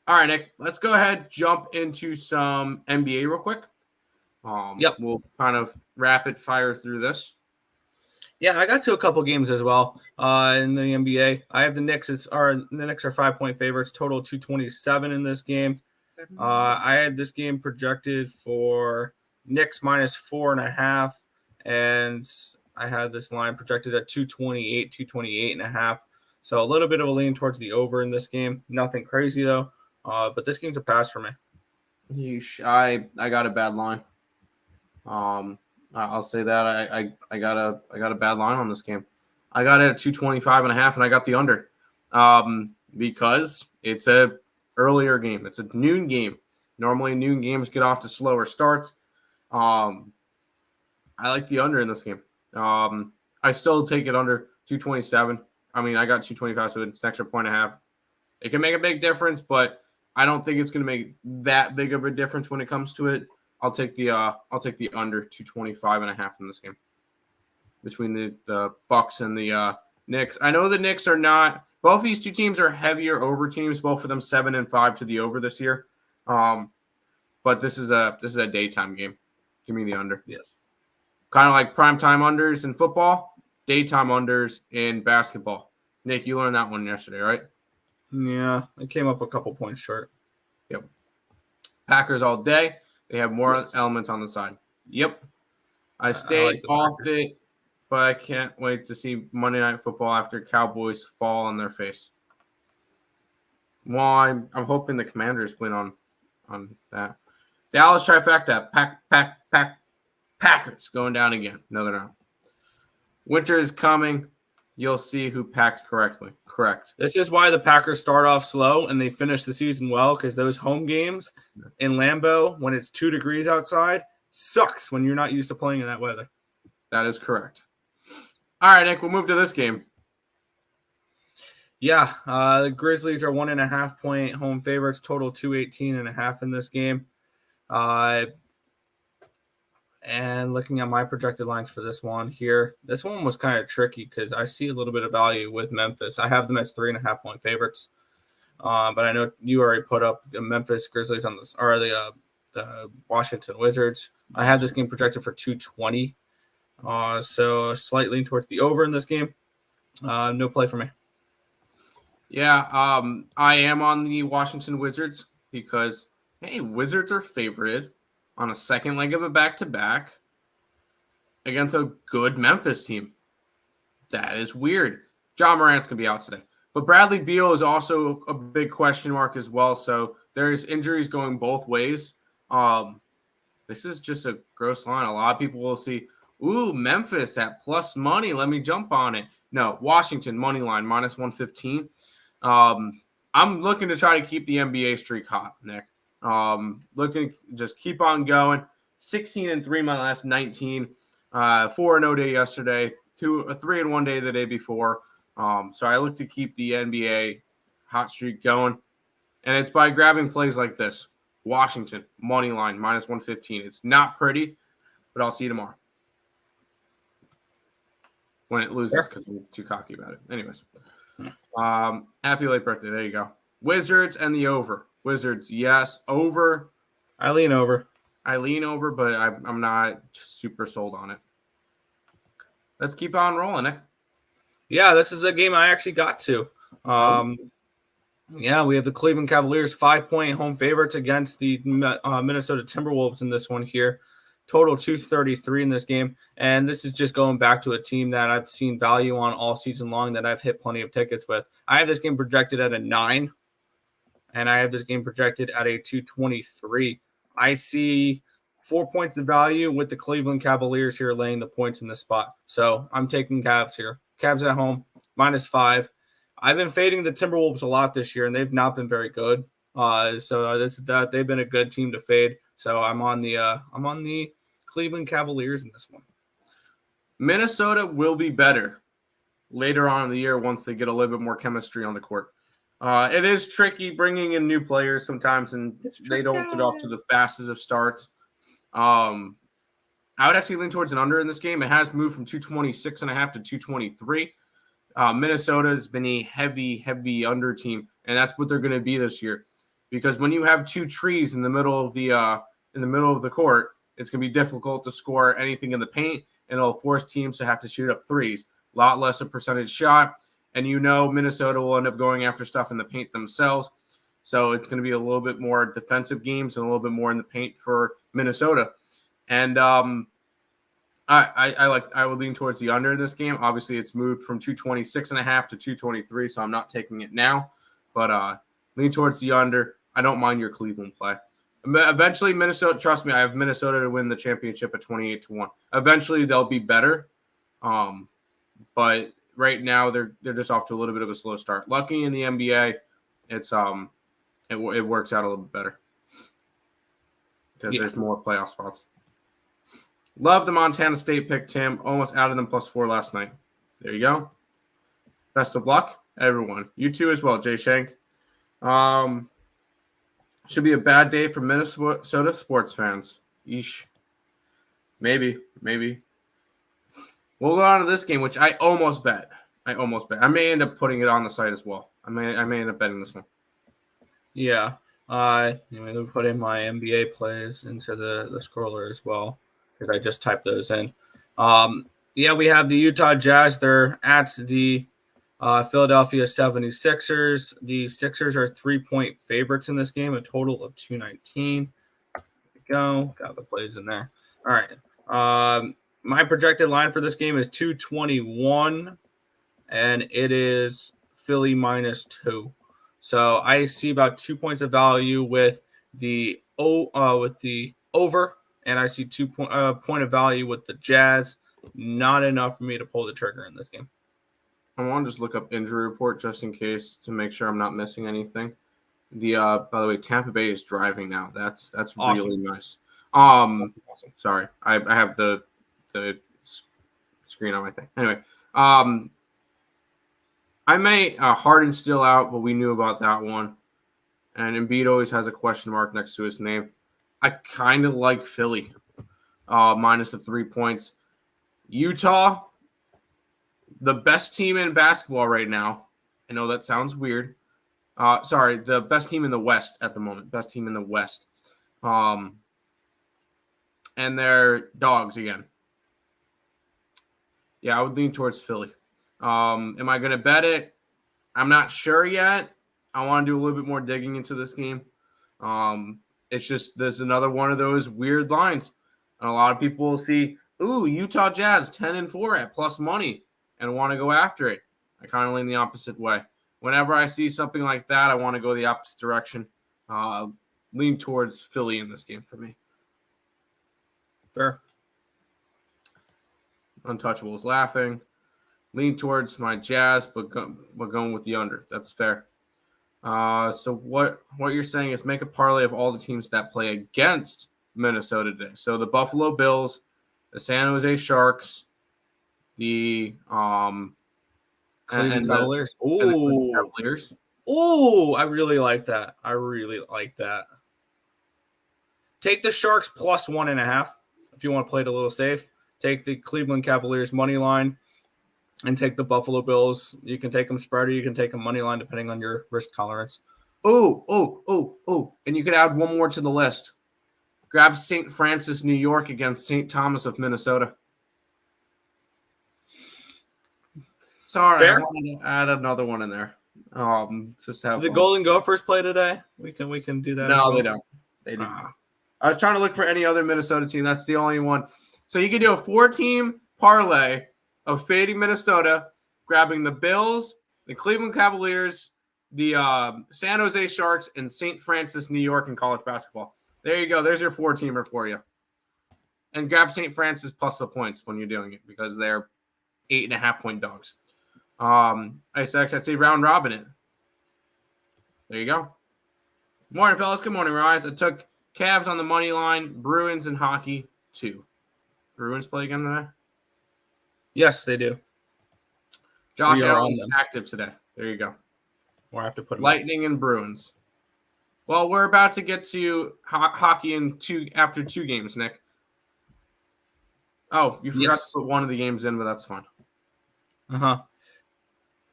All right, Nick. Let's go ahead, jump into some NBA real quick. We'll kind of rapid fire through this. Yeah, I got to a couple games as well in the NBA. I have the Knicks are 5-point favorites, total 227 in this game. I had this game projected for Knicks -4.5, and I had this line projected at 228.5. So a little bit of a lean towards the over in this game. Nothing crazy though, but this game's a pass for me. I got a bad line. I'll say that I got a bad line on this game. I got it at 225.5, and I got the under because it's a earlier game. It's a noon game. Normally, noon games get off to slower starts. I like the under in this game. I still take it under 227. I mean, I got 225, so it's an extra point and a half. It can make a big difference, but I don't think it's going to make that big of a difference when it comes to it. I'll take the under 225 and a half in this game between the Bucks and the Knicks. I know the Knicks are not. Both these two teams are heavier over teams. Both of them 7-5 to the over this year. But this is a daytime game. Give me the under. Yes. Kind of like primetime unders in football, daytime unders in basketball. Nick, you learned that one yesterday, right? Yeah, it came up a couple points short. Yep. Packers all day. They have more elements on the side. Yep. I stayed off it, but I can't wait to see Monday Night Football after Cowboys fall on their face. Well, I'm hoping the Commanders win on that. Dallas trifecta. Packers going down again. No, they're not. Winter is coming. You'll see who packed correctly. Correct. This is why the Packers start off slow and they finish the season well, because those home games in Lambeau, when it's 2 degrees outside, sucks when you're not used to playing in that weather. That is correct. All right, Nick, we'll move to this game. Yeah, the Grizzlies are 1.5 point home favorites, total 218.5 in this game. And looking at my projected lines for this one here, this one was kind of tricky because I see a little bit of value with Memphis. I have them as 3.5 point favorites, but I know you already put up the Memphis Grizzlies on this, or the Washington Wizards. I have this game projected for 220, so slight lean towards the over in this game. No play for me. Yeah, I am on the Washington Wizards because, hey, Wizards are favored on a second leg of a back-to-back against a good Memphis team. That is weird. John Morant's going to be out today. But Bradley Beal is also a big question mark as well, so there's injuries going both ways. This is just a gross line. A lot of people will see, ooh, Memphis at plus money. Let me jump on it. No, Washington, money line, minus 115. I'm looking to try to keep the NBA streak hot, Nick. Looking just keep on going. 16-3 my last 19. 4-0 day yesterday. 3-1 day the day before. So I look to keep the NBA hot streak going, and it's by grabbing plays like this. Washington money line minus 115. It's not pretty, but I'll see you tomorrow when it loses because I'm too cocky about it. Anyways, happy late birthday. There you go. Wizards and the over. Wizards, yes, over. I lean over, but I'm not super sold on it. Let's keep on rolling, Nick. Yeah, this is a game I actually got to. Yeah, we have the Cleveland Cavaliers 5-point home favorites against the Minnesota Timberwolves in this one here. Total 233 in this game. And this is just going back to a team that I've seen value on all season long that I've hit plenty of tickets with. I have this game projected at a 9. And I have this game projected at a 223. I see 4 points of value with the Cleveland Cavaliers here laying the points in this spot. So I'm taking Cavs here. Cavs at home, minus 5. I've been fading the Timberwolves a lot this year, and they've not been very good. They've been a good team to fade. So I'm on the Cleveland Cavaliers in this one. Minnesota will be better later on in the year once they get a little bit more chemistry on the court. It is tricky bringing in new players sometimes, and they don't get off to the fastest of starts. I would actually lean towards an under in this game. It has moved from 226.5 to 223. Minnesota has been a heavy under team, and that's what they're going to be this year. Because when you have two trees in the middle of the court, it's going to be difficult to score anything in the paint, and it'll force teams to have to shoot up threes. A lot less a percentage shot. And Minnesota will end up going after stuff in the paint themselves. So it's going to be a little bit more defensive games and a little bit more in the paint for Minnesota. And I would lean towards the under in this game. Obviously, it's moved from 226.5 to 223, so I'm not taking it now. But lean towards the under. I don't mind your Cleveland play. Eventually, Minnesota, trust me, I have Minnesota to win the championship at 28-1. Eventually, they'll be better. But right now, they're just off to a little bit of a slow start. Lucky in the NBA, it works out a little bit better because there's more playoff spots. Love the Montana State pick, Tim. Almost added them +4 last night. There you go. Best of luck, everyone. You too as well, Jay Shank. Should be a bad day for Minnesota sports fans. Yeesh. Maybe. We'll go on to this game, which I almost bet. I may end up putting it on the site as well. I may end up betting this one. Yeah. Let me put in my NBA plays into the scroller as well, because I just typed those in. Yeah, we have the Utah Jazz. They're at the Philadelphia 76ers. The Sixers are 3-point favorites in this game, a total of 219. There we go. Got the plays in there. All right. My projected line for this game is 221, and it is Philly -2. So I see about 2 points of value with the over, and I see 2 point of value with the Jazz. Not enough for me to pull the trigger in this game. I want to just look up injury report just in case to make sure I'm not missing anything. By the way, Tampa Bay is driving now. That's Awesome. really nice. Awesome. Sorry, I have the screen on my thing. Anyway, I may Harden's still out, but we knew about that one. And Embiid always has a question mark next to his name. I kind of like Philly minus the 3 points. Utah, the best team in basketball right now. I know that sounds weird. The best team in the West at the moment. Best team in the West. And they're dogs again. Yeah, I would lean towards Philly. Am I going to bet it? I'm not sure yet. I want to do a little bit more digging into this game. It's just there's another one of those weird lines. And a lot of people will see, ooh, Utah Jazz 10-4 at plus money and want to go after it. I kind of lean the opposite way. Whenever I see something like that, I want to go the opposite direction. Lean towards Philly in this game for me. Fair. Untouchables laughing. Lean towards my Jazz, but going with the under. That's fair. So what you're saying is make a parlay of all the teams that play against Minnesota today. So the Buffalo Bills, the San Jose Sharks, the Cleveland Cavaliers. Cleveland Cavaliers. Ooh, I really like that. Take the Sharks plus 1.5 if you want to play it a little safe. Take the Cleveland Cavaliers money line and take the Buffalo Bills. You can take them spread or you can take them money line depending on your risk tolerance. Oh. And you could add one more to the list. Grab St. Francis, New York against St. Thomas of Minnesota. Sorry, Fair. I wanted to add another one in there. Just have The fun. Golden Gophers play today. We can do that. No, they don't. They do not. I was trying to look for any other Minnesota team. That's the only one. So you can do a 4-team parlay of fading Minnesota, grabbing the Bills, the Cleveland Cavaliers, the San Jose Sharks, and St. Francis, New York in college basketball. There you go. There's your 4-teamer for you. And grab St. Francis plus the points when you're doing it because they're 8.5-point dogs. I'd say round robin it. There you go. Morning, fellas. Good morning, Rise. I took Cavs on the money line, Bruins and hockey too. Bruins play again today? Yes, they do. Josh Allen's active today. There you go. We'll have to put Lightning and Bruins. Well, we're about to get to hockey after 2 games, Nick. Oh, you forgot to put one of the games in, but that's fine.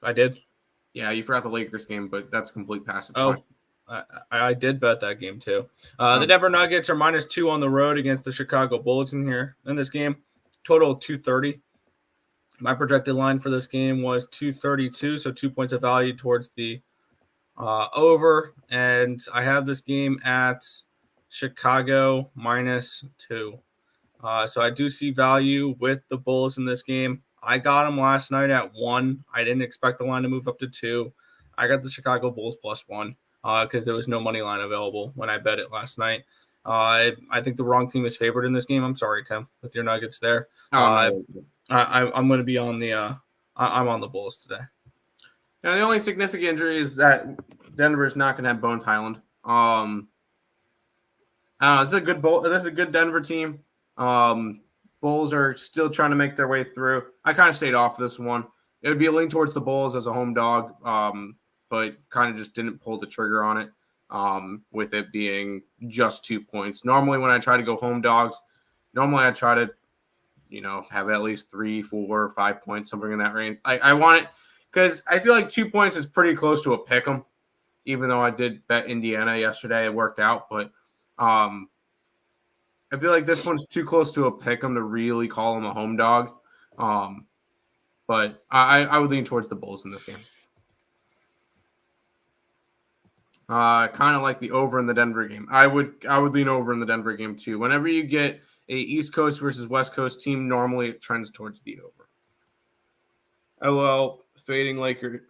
I did. Yeah, you forgot the Lakers game, but that's a complete pass. It's fine. I did bet that game too. The Denver Nuggets are -2 on the road against the Chicago Bulls in this game. Total of 230. My projected line for this game was 232, so 2 points of value towards the over. And I have this game at Chicago -2. So I do see value with the Bulls in this game. I got them last night at 1. I didn't expect the line to move up to 2. I got the Chicago Bulls +1 because there was no money line available when I bet it last night. I think the wrong team is favored in this game. I'm sorry, Tim, with your Nuggets there. I'm going to be on I'm on the Bulls today. Now, the only significant injury is that Denver is not going to have Bones Highland. It's a good Denver team. Bulls are still trying to make their way through. I kind of stayed off this one. It would be a lean towards the Bulls as a home dog, but kind of just didn't pull the trigger on it with it being just 2 points. Normally, when I try to go home dogs, I try to, have at least 3, 4, 5 points, something in that range. I want it because I feel like 2 points is pretty close to a pick 'em, even though I did bet Indiana yesterday. It worked out, but I feel like this one's too close to a pick 'em to really call him a home dog. But I would lean towards the Bulls in this game. Kind of like the over in the Denver game. I would lean over in the Denver game too. Whenever you get a East Coast versus West Coast team, normally it trends towards the over. LOL, fading Laker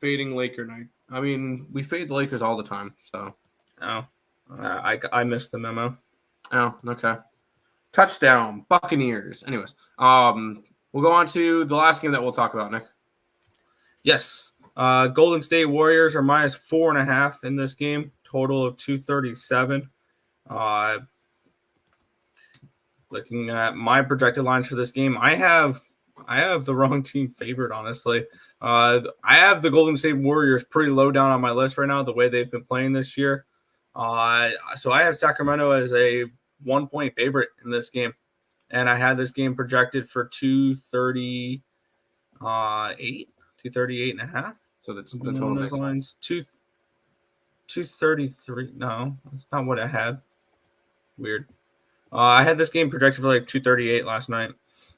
night. I mean, we fade the Lakers all the time, so. Oh, I missed the memo. Oh, okay. Touchdown, Buccaneers. Anyways, we'll go on to the last game that we'll talk about, Nick. Yes. Golden State Warriors are minus 4.5 in this game. Total of 237. Looking at my projected lines for this game, I have the wrong team favored, honestly. I have the Golden State Warriors pretty low down on my list right now, the way they've been playing this year. So I have Sacramento as a 1-point favorite in this game. And I had this game projected for 238 and a half. So that's the total those lines. 233. No, that's not what I had. Weird. I had this game projected for like 238 last night.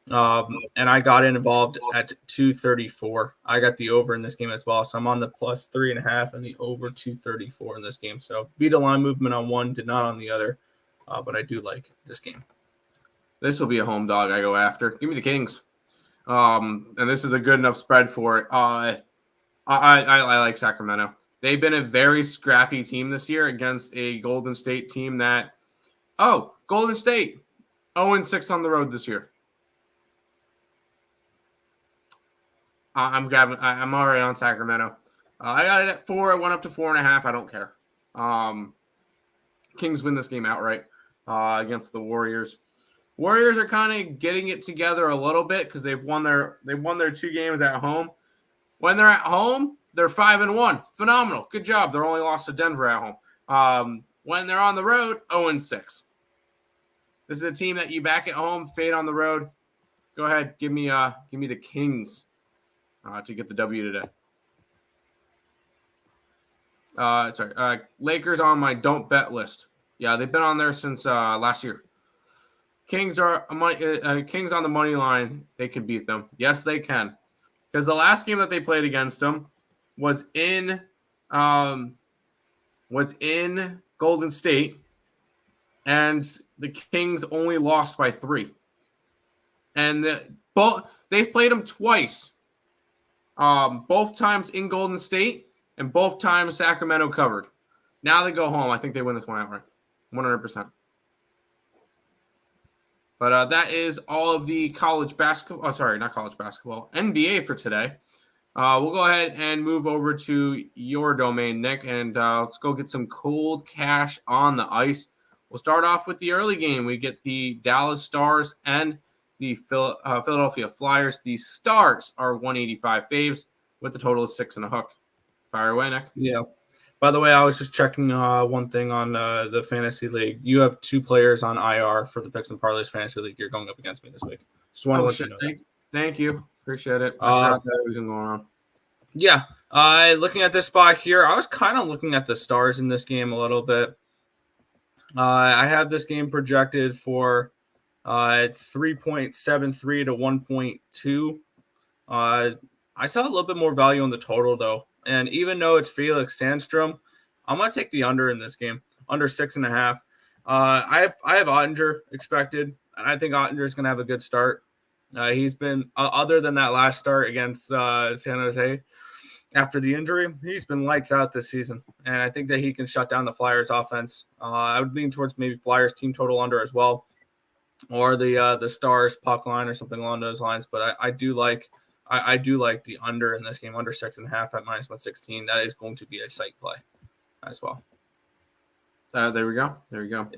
And I got involved at 234. I got the over in this game as well. So I'm on the plus 3.5 and the over 234 in this game. So beat a line movement on one, did not on the other. But I do like this game. This will be a home dog I go after. Give me the Kings. And this is a good enough spread for it. I like Sacramento. They've been a very scrappy team this year against a Golden State team that, Golden State, 0-6 on the road this year. I'm already on Sacramento. I got it at 4. It went up to 4.5. I don't care. Kings win this game outright against the Warriors. Warriors are kind of getting it together a little bit because they've won their 2 games at home. When they're at home, they're 5-1. Phenomenal. Good job. They're only lost to Denver at home. When they're on the road, 0-6. This is a team that you back at home, fade on the road. Go ahead, give me the Kings to get the W today. Lakers on my don't bet list. Yeah, they've been on there since last year. Kings are Kings on the money line. They can beat them. Yes, they can. Because the last game that they played against them was in Golden State, and the Kings only lost by 3. And they've played them twice. Both times in Golden State, and both times Sacramento covered. Now they go home. I think they win this one outright, 100%. But that is all of the college basketball. Oh, sorry, not college basketball. NBA for today. We'll go ahead and move over to your domain, Nick, and let's go get some cold cash on the ice. We'll start off with the early game. We get the Dallas Stars and the Philadelphia Flyers. The Stars are 185 faves with the total of 6 and a hook. Fire away, Nick. Yeah. By the way, I was just checking one thing on the fantasy league. You have 2 players on IR for the Picks and Parleys fantasy league. You're going up against me this week. Just want to let you know. Thank you. Appreciate it. I forgot that was going on. Yeah. Looking at this spot here, I was kind of looking at the Stars in this game a little bit. I have this game projected for 3.73 to 1.2. I saw a little bit more value on the total, though. And even though it's Felix Sandstrom, I'm going to take the under in this game, under 6.5. I have Ottinger expected, and I think Ottinger is going to have a good start. He's been, other than that last start against San Jose after the injury, he's been lights out this season. And I think that he can shut down the Flyers offense. I would lean towards maybe Flyers team total under as well, or the Stars puck line or something along those lines. But I do like the under in this game, under 6.5 at minus 116. That is going to be a sight play as well. There we go.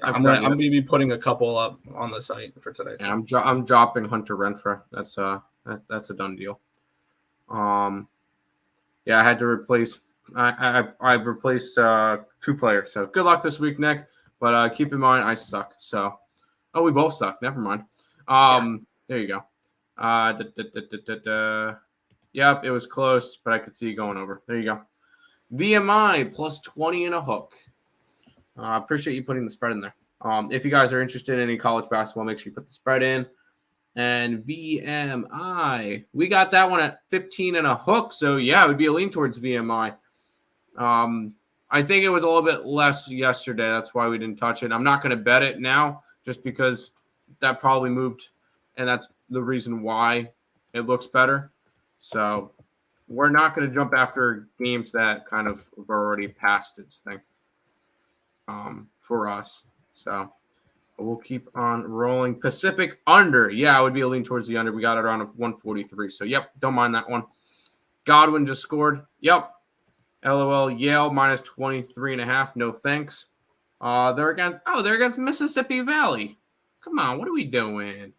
I'm gonna be putting a couple up on the site for today. Yeah, I'm dropping Hunter Renfroe. That's a done deal. Yeah, I had to replace. I replaced 2 players. So good luck this week, Nick. But keep in mind, I suck. So, we both suck. Never mind. There you go. Yep, it was close, but I could see you going over. There you go. VMI plus 20 and a hook. Appreciate you putting the spread in there. If you guys are interested in any college basketball, make sure you put the spread in. And VMI, we got that one at 15 and a hook. So, yeah, it would be a lean towards VMI. I think it was a little bit less yesterday. That's why we didn't touch it. I'm not going to bet it now just because that probably moved, and that's the reason why it looks better. So, we're not going to jump after games that kind of have already passed its thing for us. So, we'll keep on rolling. Pacific under. Yeah, it would be a lean towards the under. We got it around 143. So, yep, don't mind that one. Godwin just scored. Yep. LOL. Yale minus 23.5. No thanks. They're against Mississippi Valley. Come on, what are we doing?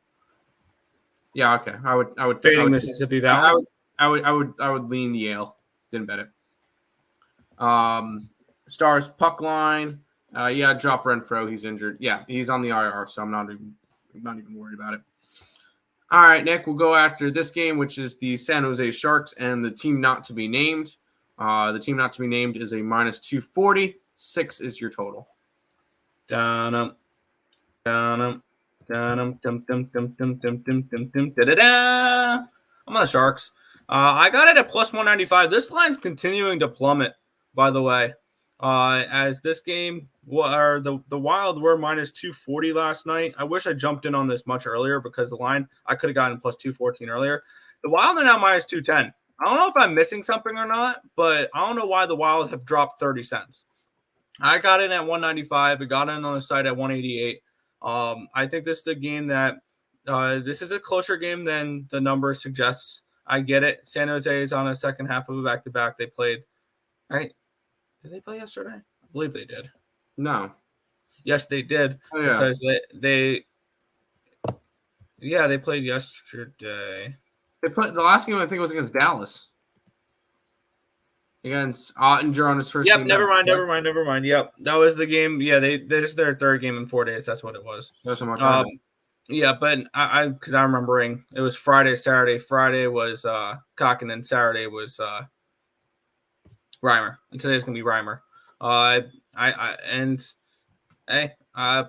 Yeah, okay. I would Fading Mississippi Valley. I would lean Yale. Didn't bet it. Stars puck line. Yeah, drop Renfroe. He's injured. Yeah, he's on the IR, so I'm not even worried about it. All right, Nick, we'll go after this game, which is the San Jose Sharks and the team not to be named. The team not to be named is a minus 240. 6 is your total. I'm on the Sharks. I got it at plus 195. This line's continuing to plummet, by the way. As this game, or the Wild were minus 240 last night. I wish I jumped in on this much earlier because the line, I could have gotten plus 214 earlier. The Wild are now minus 210. I don't know if I'm missing something or not, but I don't know why the Wild have dropped 30 cents. I got in at 195. I got in on the site at 188. I think this is a game that this is a closer game than the number suggests. I get it. San Jose is on a second half of a back-to-back. They played, right? Did they play yesterday? I believe they did. No. Yes, they did. Oh, yeah. Because they played yesterday. They played the last game. I think was against Dallas. Against Ottinger on his first game. Never mind. Yep, that was the game. Yeah, this is their third game in 4 days. That's what it was. That's what I'm yeah, but I'm remembering it was Friday, Saturday. Friday was Kokken, and Saturday was Reimer, and today's gonna be Reimer.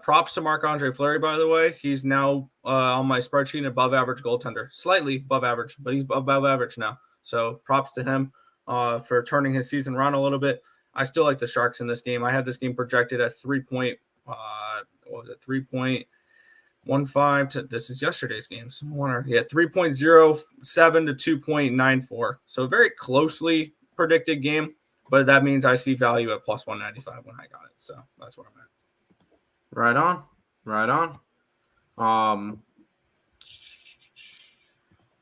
Props to Marc-Andre Fleury, by the way. He's now on my spreadsheet above average goaltender, slightly above average, but he's above average now. So props to him for turning his season around a little bit. I still like the Sharks in this game. I have this game projected at 3.15 to this is yesterday's game. 3.07 to 2.94. So very closely predicted game, but that means I see value at plus 195 when I got it. So that's what I'm at. Right on.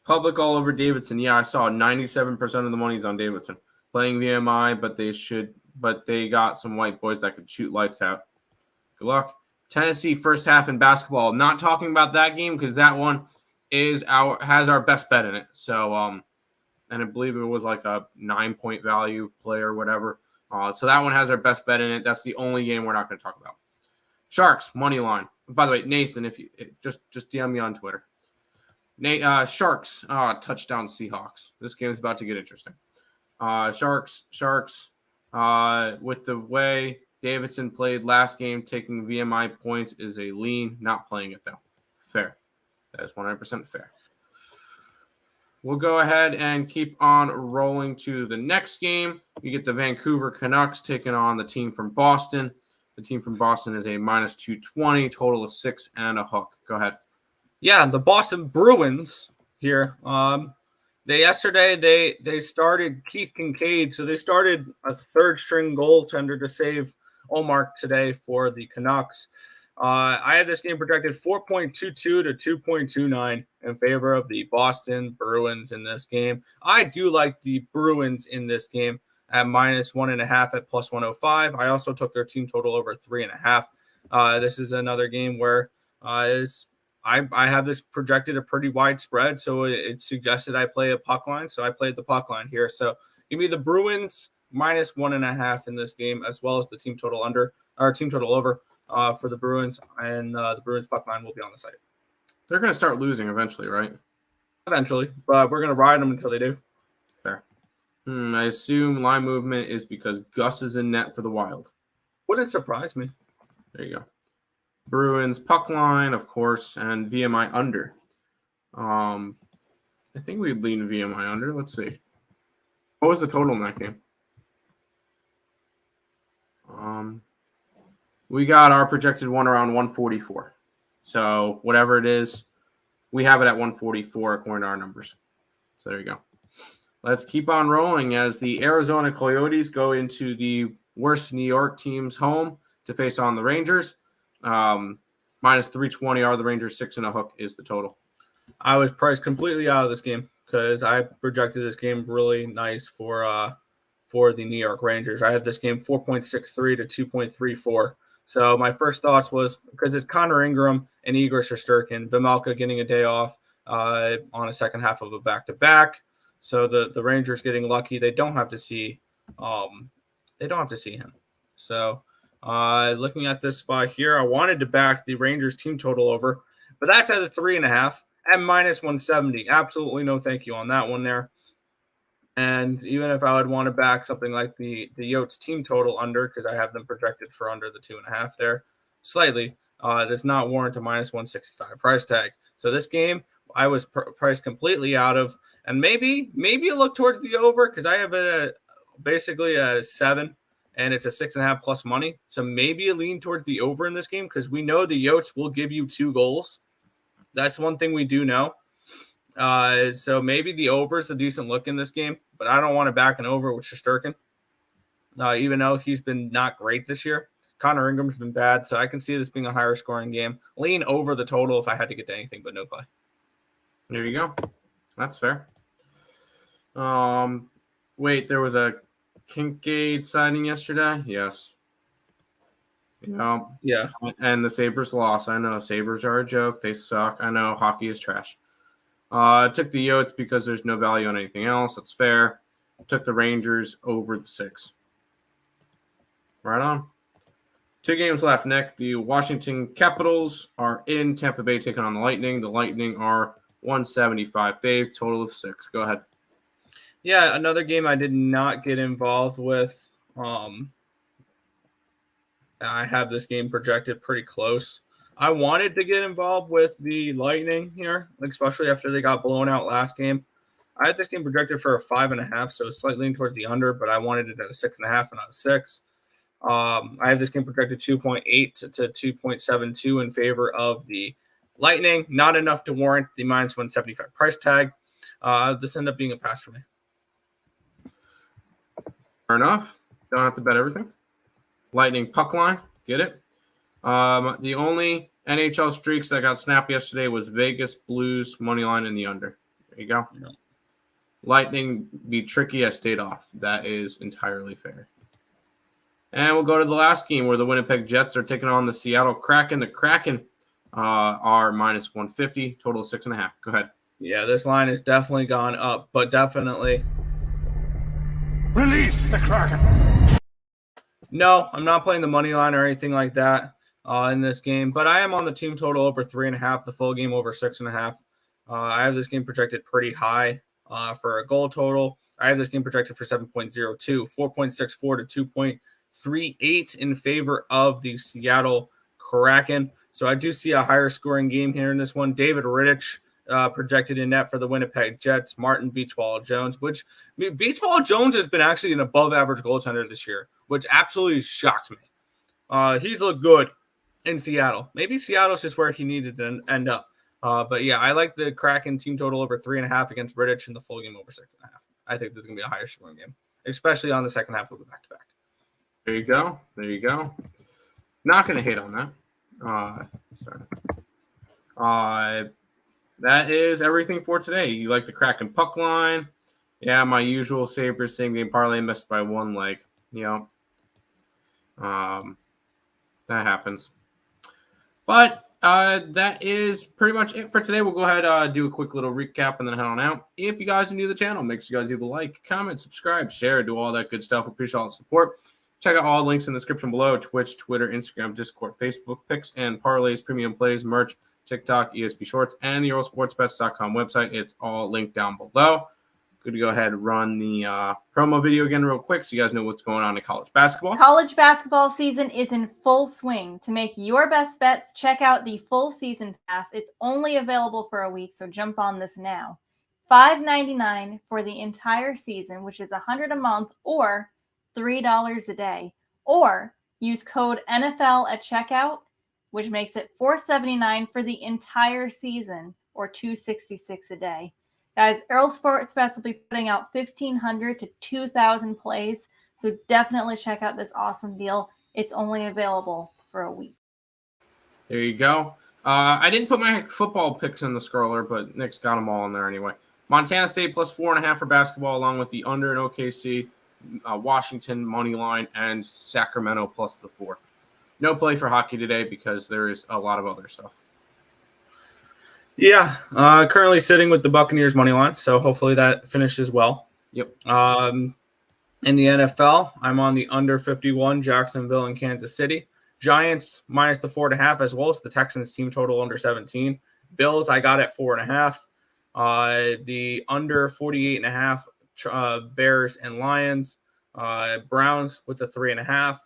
Public all over Davidson. Yeah, I saw 97% of the money's on Davidson. Playing VMI, but they got some white boys that could shoot lights out. Good luck. Tennessee first half in basketball. I'm not talking about that game because that one has our best bet in it. So and I believe it was like a 9-point value play or whatever. So that one has our best bet in it. That's the only game we're not going to talk about. Sharks money line. By the way, Nathan, if you just DM me on Twitter. Sharks touchdown Seahawks. This game is about to get interesting. Sharks. With the way Davidson played last game, taking VMI points is a lean. Not playing it though. Fair. That is 100% fair. We'll go ahead and keep on rolling to the next game. You get the Vancouver Canucks taking on the team from Boston. The team from Boston is a minus 220, total of 6 and a hook. Go ahead. Yeah, the Boston Bruins here. They started Keith Kincaid, so they started a third string goaltender to save Omar today for the Canucks. I have this game projected 4.22 to 2.29 in favor of the Boston Bruins in this game. I do like the Bruins in this game at -1.5 at +105. I also took their team total over 3.5. This is another game where I have this projected a pretty wide spread, so it suggested I play a puck line, so I played the puck line here. So give me the Bruins -1.5 in this game, as well as the team total over for the Bruins, and the Bruins puck line will be on the site. They're going to start losing eventually, right? Eventually, but we're going to ride them until they do. Fair. I assume line movement is because Gus is in net for the Wild. Wouldn't surprise me. There you go. Bruins puck line, of course, and VMI under. I think we'd lean VMI under. Let's see. What was the total in that game? We got our projected one around 144. So whatever it is, we have it at 144 according to our numbers. So there you go. Let's keep on rolling as the Arizona Coyotes go into the worst New York team's home to face on the Rangers. -320 are the Rangers. 6.5 is the total. I was priced completely out of this game because I projected this game really nice for the New York Rangers. I have this game 4.63 to 2.34. So my first thoughts was, because it's Connor Ingram and Igor Shesterkin, Vejmelka getting a day off on a second half of a back-to-back. So the Rangers getting lucky. They don't have to see him. So looking at this spot here, I wanted to back the Rangers team total over, but that's at the 3.5 at -170. Absolutely no thank you on that one there. And even if I would want to back something like the Yotes team total under, because I have them projected for under the 2.5 there, slightly, does not warrant a -165 price tag. So this game I was priced completely out of, and maybe you look towards the over, because I have basically a 7, and it's a 6.5 plus money. So maybe you lean towards the over in this game, because we know the Yotes will give you 2 goals. That's one thing we do know. So maybe the over is a decent look in this game, but I don't want to back an over with Shesterkin, even though he's been not great this year. Connor Ingram's been bad, so I can see this being a higher scoring game. Lean over the total if I had to get to anything, but no play. There you go. That's fair. Wait, there was a Kincaid signing yesterday? Yes. Yeah. And the Sabres lost. I know Sabres are a joke. They suck. I know hockey is trash. Took the Yotes because there's no value on anything else. That's fair. Took the Rangers over the 6. Right on. 2 games left, Nick. The Washington Capitals are in Tampa Bay taking on the Lightning. The Lightning are 175 faves, total of 6. Go ahead. Yeah, another game I did not get involved with. I have this game projected pretty close. I wanted to get involved with the Lightning here, especially after they got blown out last game. I had this game projected for a 5.5, so it's slightly leaning towards the under, but I wanted it at a 6.5 and not a 6. I have this game projected 2.8 to 2.72 in favor of the Lightning. Not enough to warrant the -175 price tag. This ended up being a pass for me. Fair enough. Don't have to bet everything. Lightning puck line. Get it? The only NHL streaks that got snapped yesterday was Vegas Blues money line in the under. There you go. Yeah. Lightning be tricky. I stayed off. That is entirely fair. And we'll go to the last game where the Winnipeg Jets are taking on the Seattle Kraken. The Kraken are -150, total of 6.5. Go ahead. Yeah, this line has definitely gone up, but definitely. Release the Kraken! No, I'm not playing the money line or anything like that in this game, but I am on the team total over 3.5, the full game over 6.5. I have this game projected pretty high for a goal total. I have this game projected for 7.02, 4.64 to 2.38 in favor of the Seattle Kraken. So I do see a higher scoring game here in this one. David Rittich projected in net for the Winnipeg Jets. Martin Beachball Jones, which Beachball Jones has been actually an above average goaltender this year, which absolutely shocked me. He's looked good in Seattle. Maybe Seattle's just where he needed to end up. But yeah, I like the Kraken team total over 3.5 against Rittich and the full game over 6.5. I think this is going to be a higher scoring game, especially on the second half of the back-to-back. There you go. There you go. Not going to hate on that. Sorry. That is everything for today. You like the Kraken puck line. Yeah, my usual Sabres same game parlay missed by one leg. That happens. But that is pretty much it for today. We'll go ahead do a quick little recap and then head on out. If you guys are new to the channel, make sure you guys either like, comment, subscribe, share, do all that good stuff. Appreciate all the support. Check out all the links in the description below: Twitch, Twitter, Instagram, Discord, Facebook, picks and parlays, premium plays, merch, TikTok, ESP Shorts, and the EarleSportsBets.com website. It's all linked down below. Good to go ahead and run the promo video again real quick so you guys know what's going on in college basketball. College basketball season is in full swing. To make your best bets, check out the full season pass. It's only available for a week, so jump on this now. $5.99 for the entire season, which is $100 a month, or $3 a day. Or use code NFL at checkout, which makes it $4.79 for the entire season, or $2.66 a day. Guys, Earle Sports Bets will be putting out 1,500 to 2,000 plays, so definitely check out this awesome deal. It's only available for a week. There you go. I didn't put my football picks in the scroller, but Nick's got them all in there anyway. Montana State plus 4.5 for basketball, along with the under in OKC, Washington money line, and Sacramento plus the 4. No play for hockey today because there is a lot of other stuff. Yeah, currently sitting with the Buccaneers money line, so hopefully that finishes well. Yep. In the NFL, I'm on the under 51, Jacksonville and Kansas City. Giants minus the 4.5, as well as the Texans team total under 17. Bills, I got at 4.5. The under 48.5, Bears and Lions. Browns with the 3.5.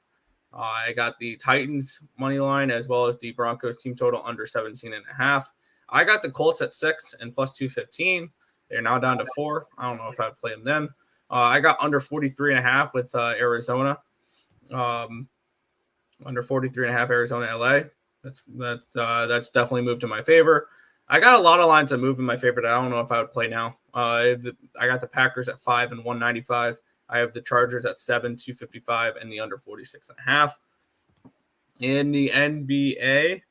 I got the Titans money line, as well as the Broncos team total under 17.5. I got the Colts at 6 and plus 215. They're now down to 4. I don't know if I'd play them then. I got under 43.5 with Arizona. Under 43.5 Arizona LA. That's definitely moved in my favor. I got a lot of lines that move in my favor that I don't know if I would play now. I got the Packers at 5 and 195. I have the Chargers at 7, 255, and the under 46.5. In the NBA,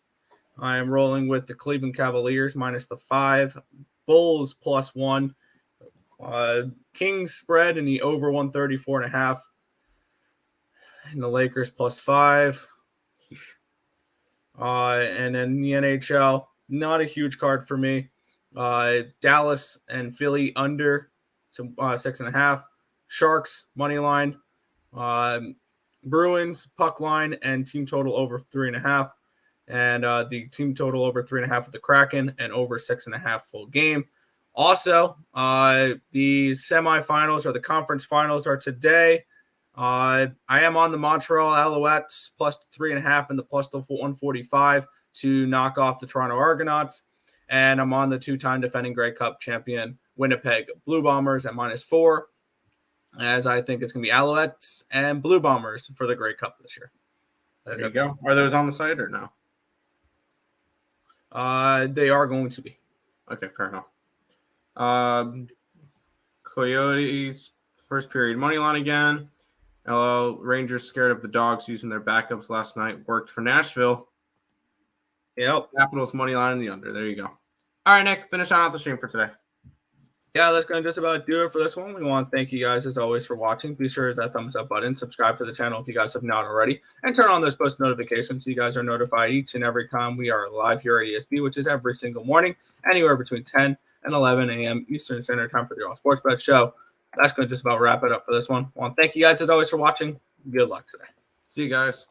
I am rolling with the Cleveland Cavaliers minus the 5, Bulls plus 1, Kings spread in the over 134.5, and the Lakers plus 5. And then the NHL, not a huge card for me. Dallas and Philly under 6.5. Sharks money line, Bruins puck line and team total over 3.5. And the team total over 3.5 with the Kraken and over 6.5 full game. Also, the semifinals or the conference finals are today. I am on the Montreal Alouettes plus 3.5 and the plus the 145 to knock off the Toronto Argonauts. And I'm on the two-time defending Grey Cup champion Winnipeg Blue Bombers at minus 4, as I think it's going to be Alouettes and Blue Bombers for the Grey Cup this year. There you go. Are those on the site or no? They are going to be. Okay, fair enough. Coyotes first period money line again. Hello, Rangers scared of the Dogs using their backups last night. Worked for Nashville. Yep. Capitals money line in the under. There you go. All right, Nick, finish on out the stream for today. Yeah, that's going to just about do it for this one. We want to thank you guys, as always, for watching. Be sure to hit that thumbs up button. Subscribe to the channel if you guys have not already. And turn on those post notifications so you guys are notified each and every time we are live here at ESP, which is every single morning, anywhere between 10 and 11 a.m. Eastern Standard Time for the Earle Sports Bet Show. That's going to just about wrap it up for this one. I want to thank you guys, as always, for watching. Good luck today. See you guys.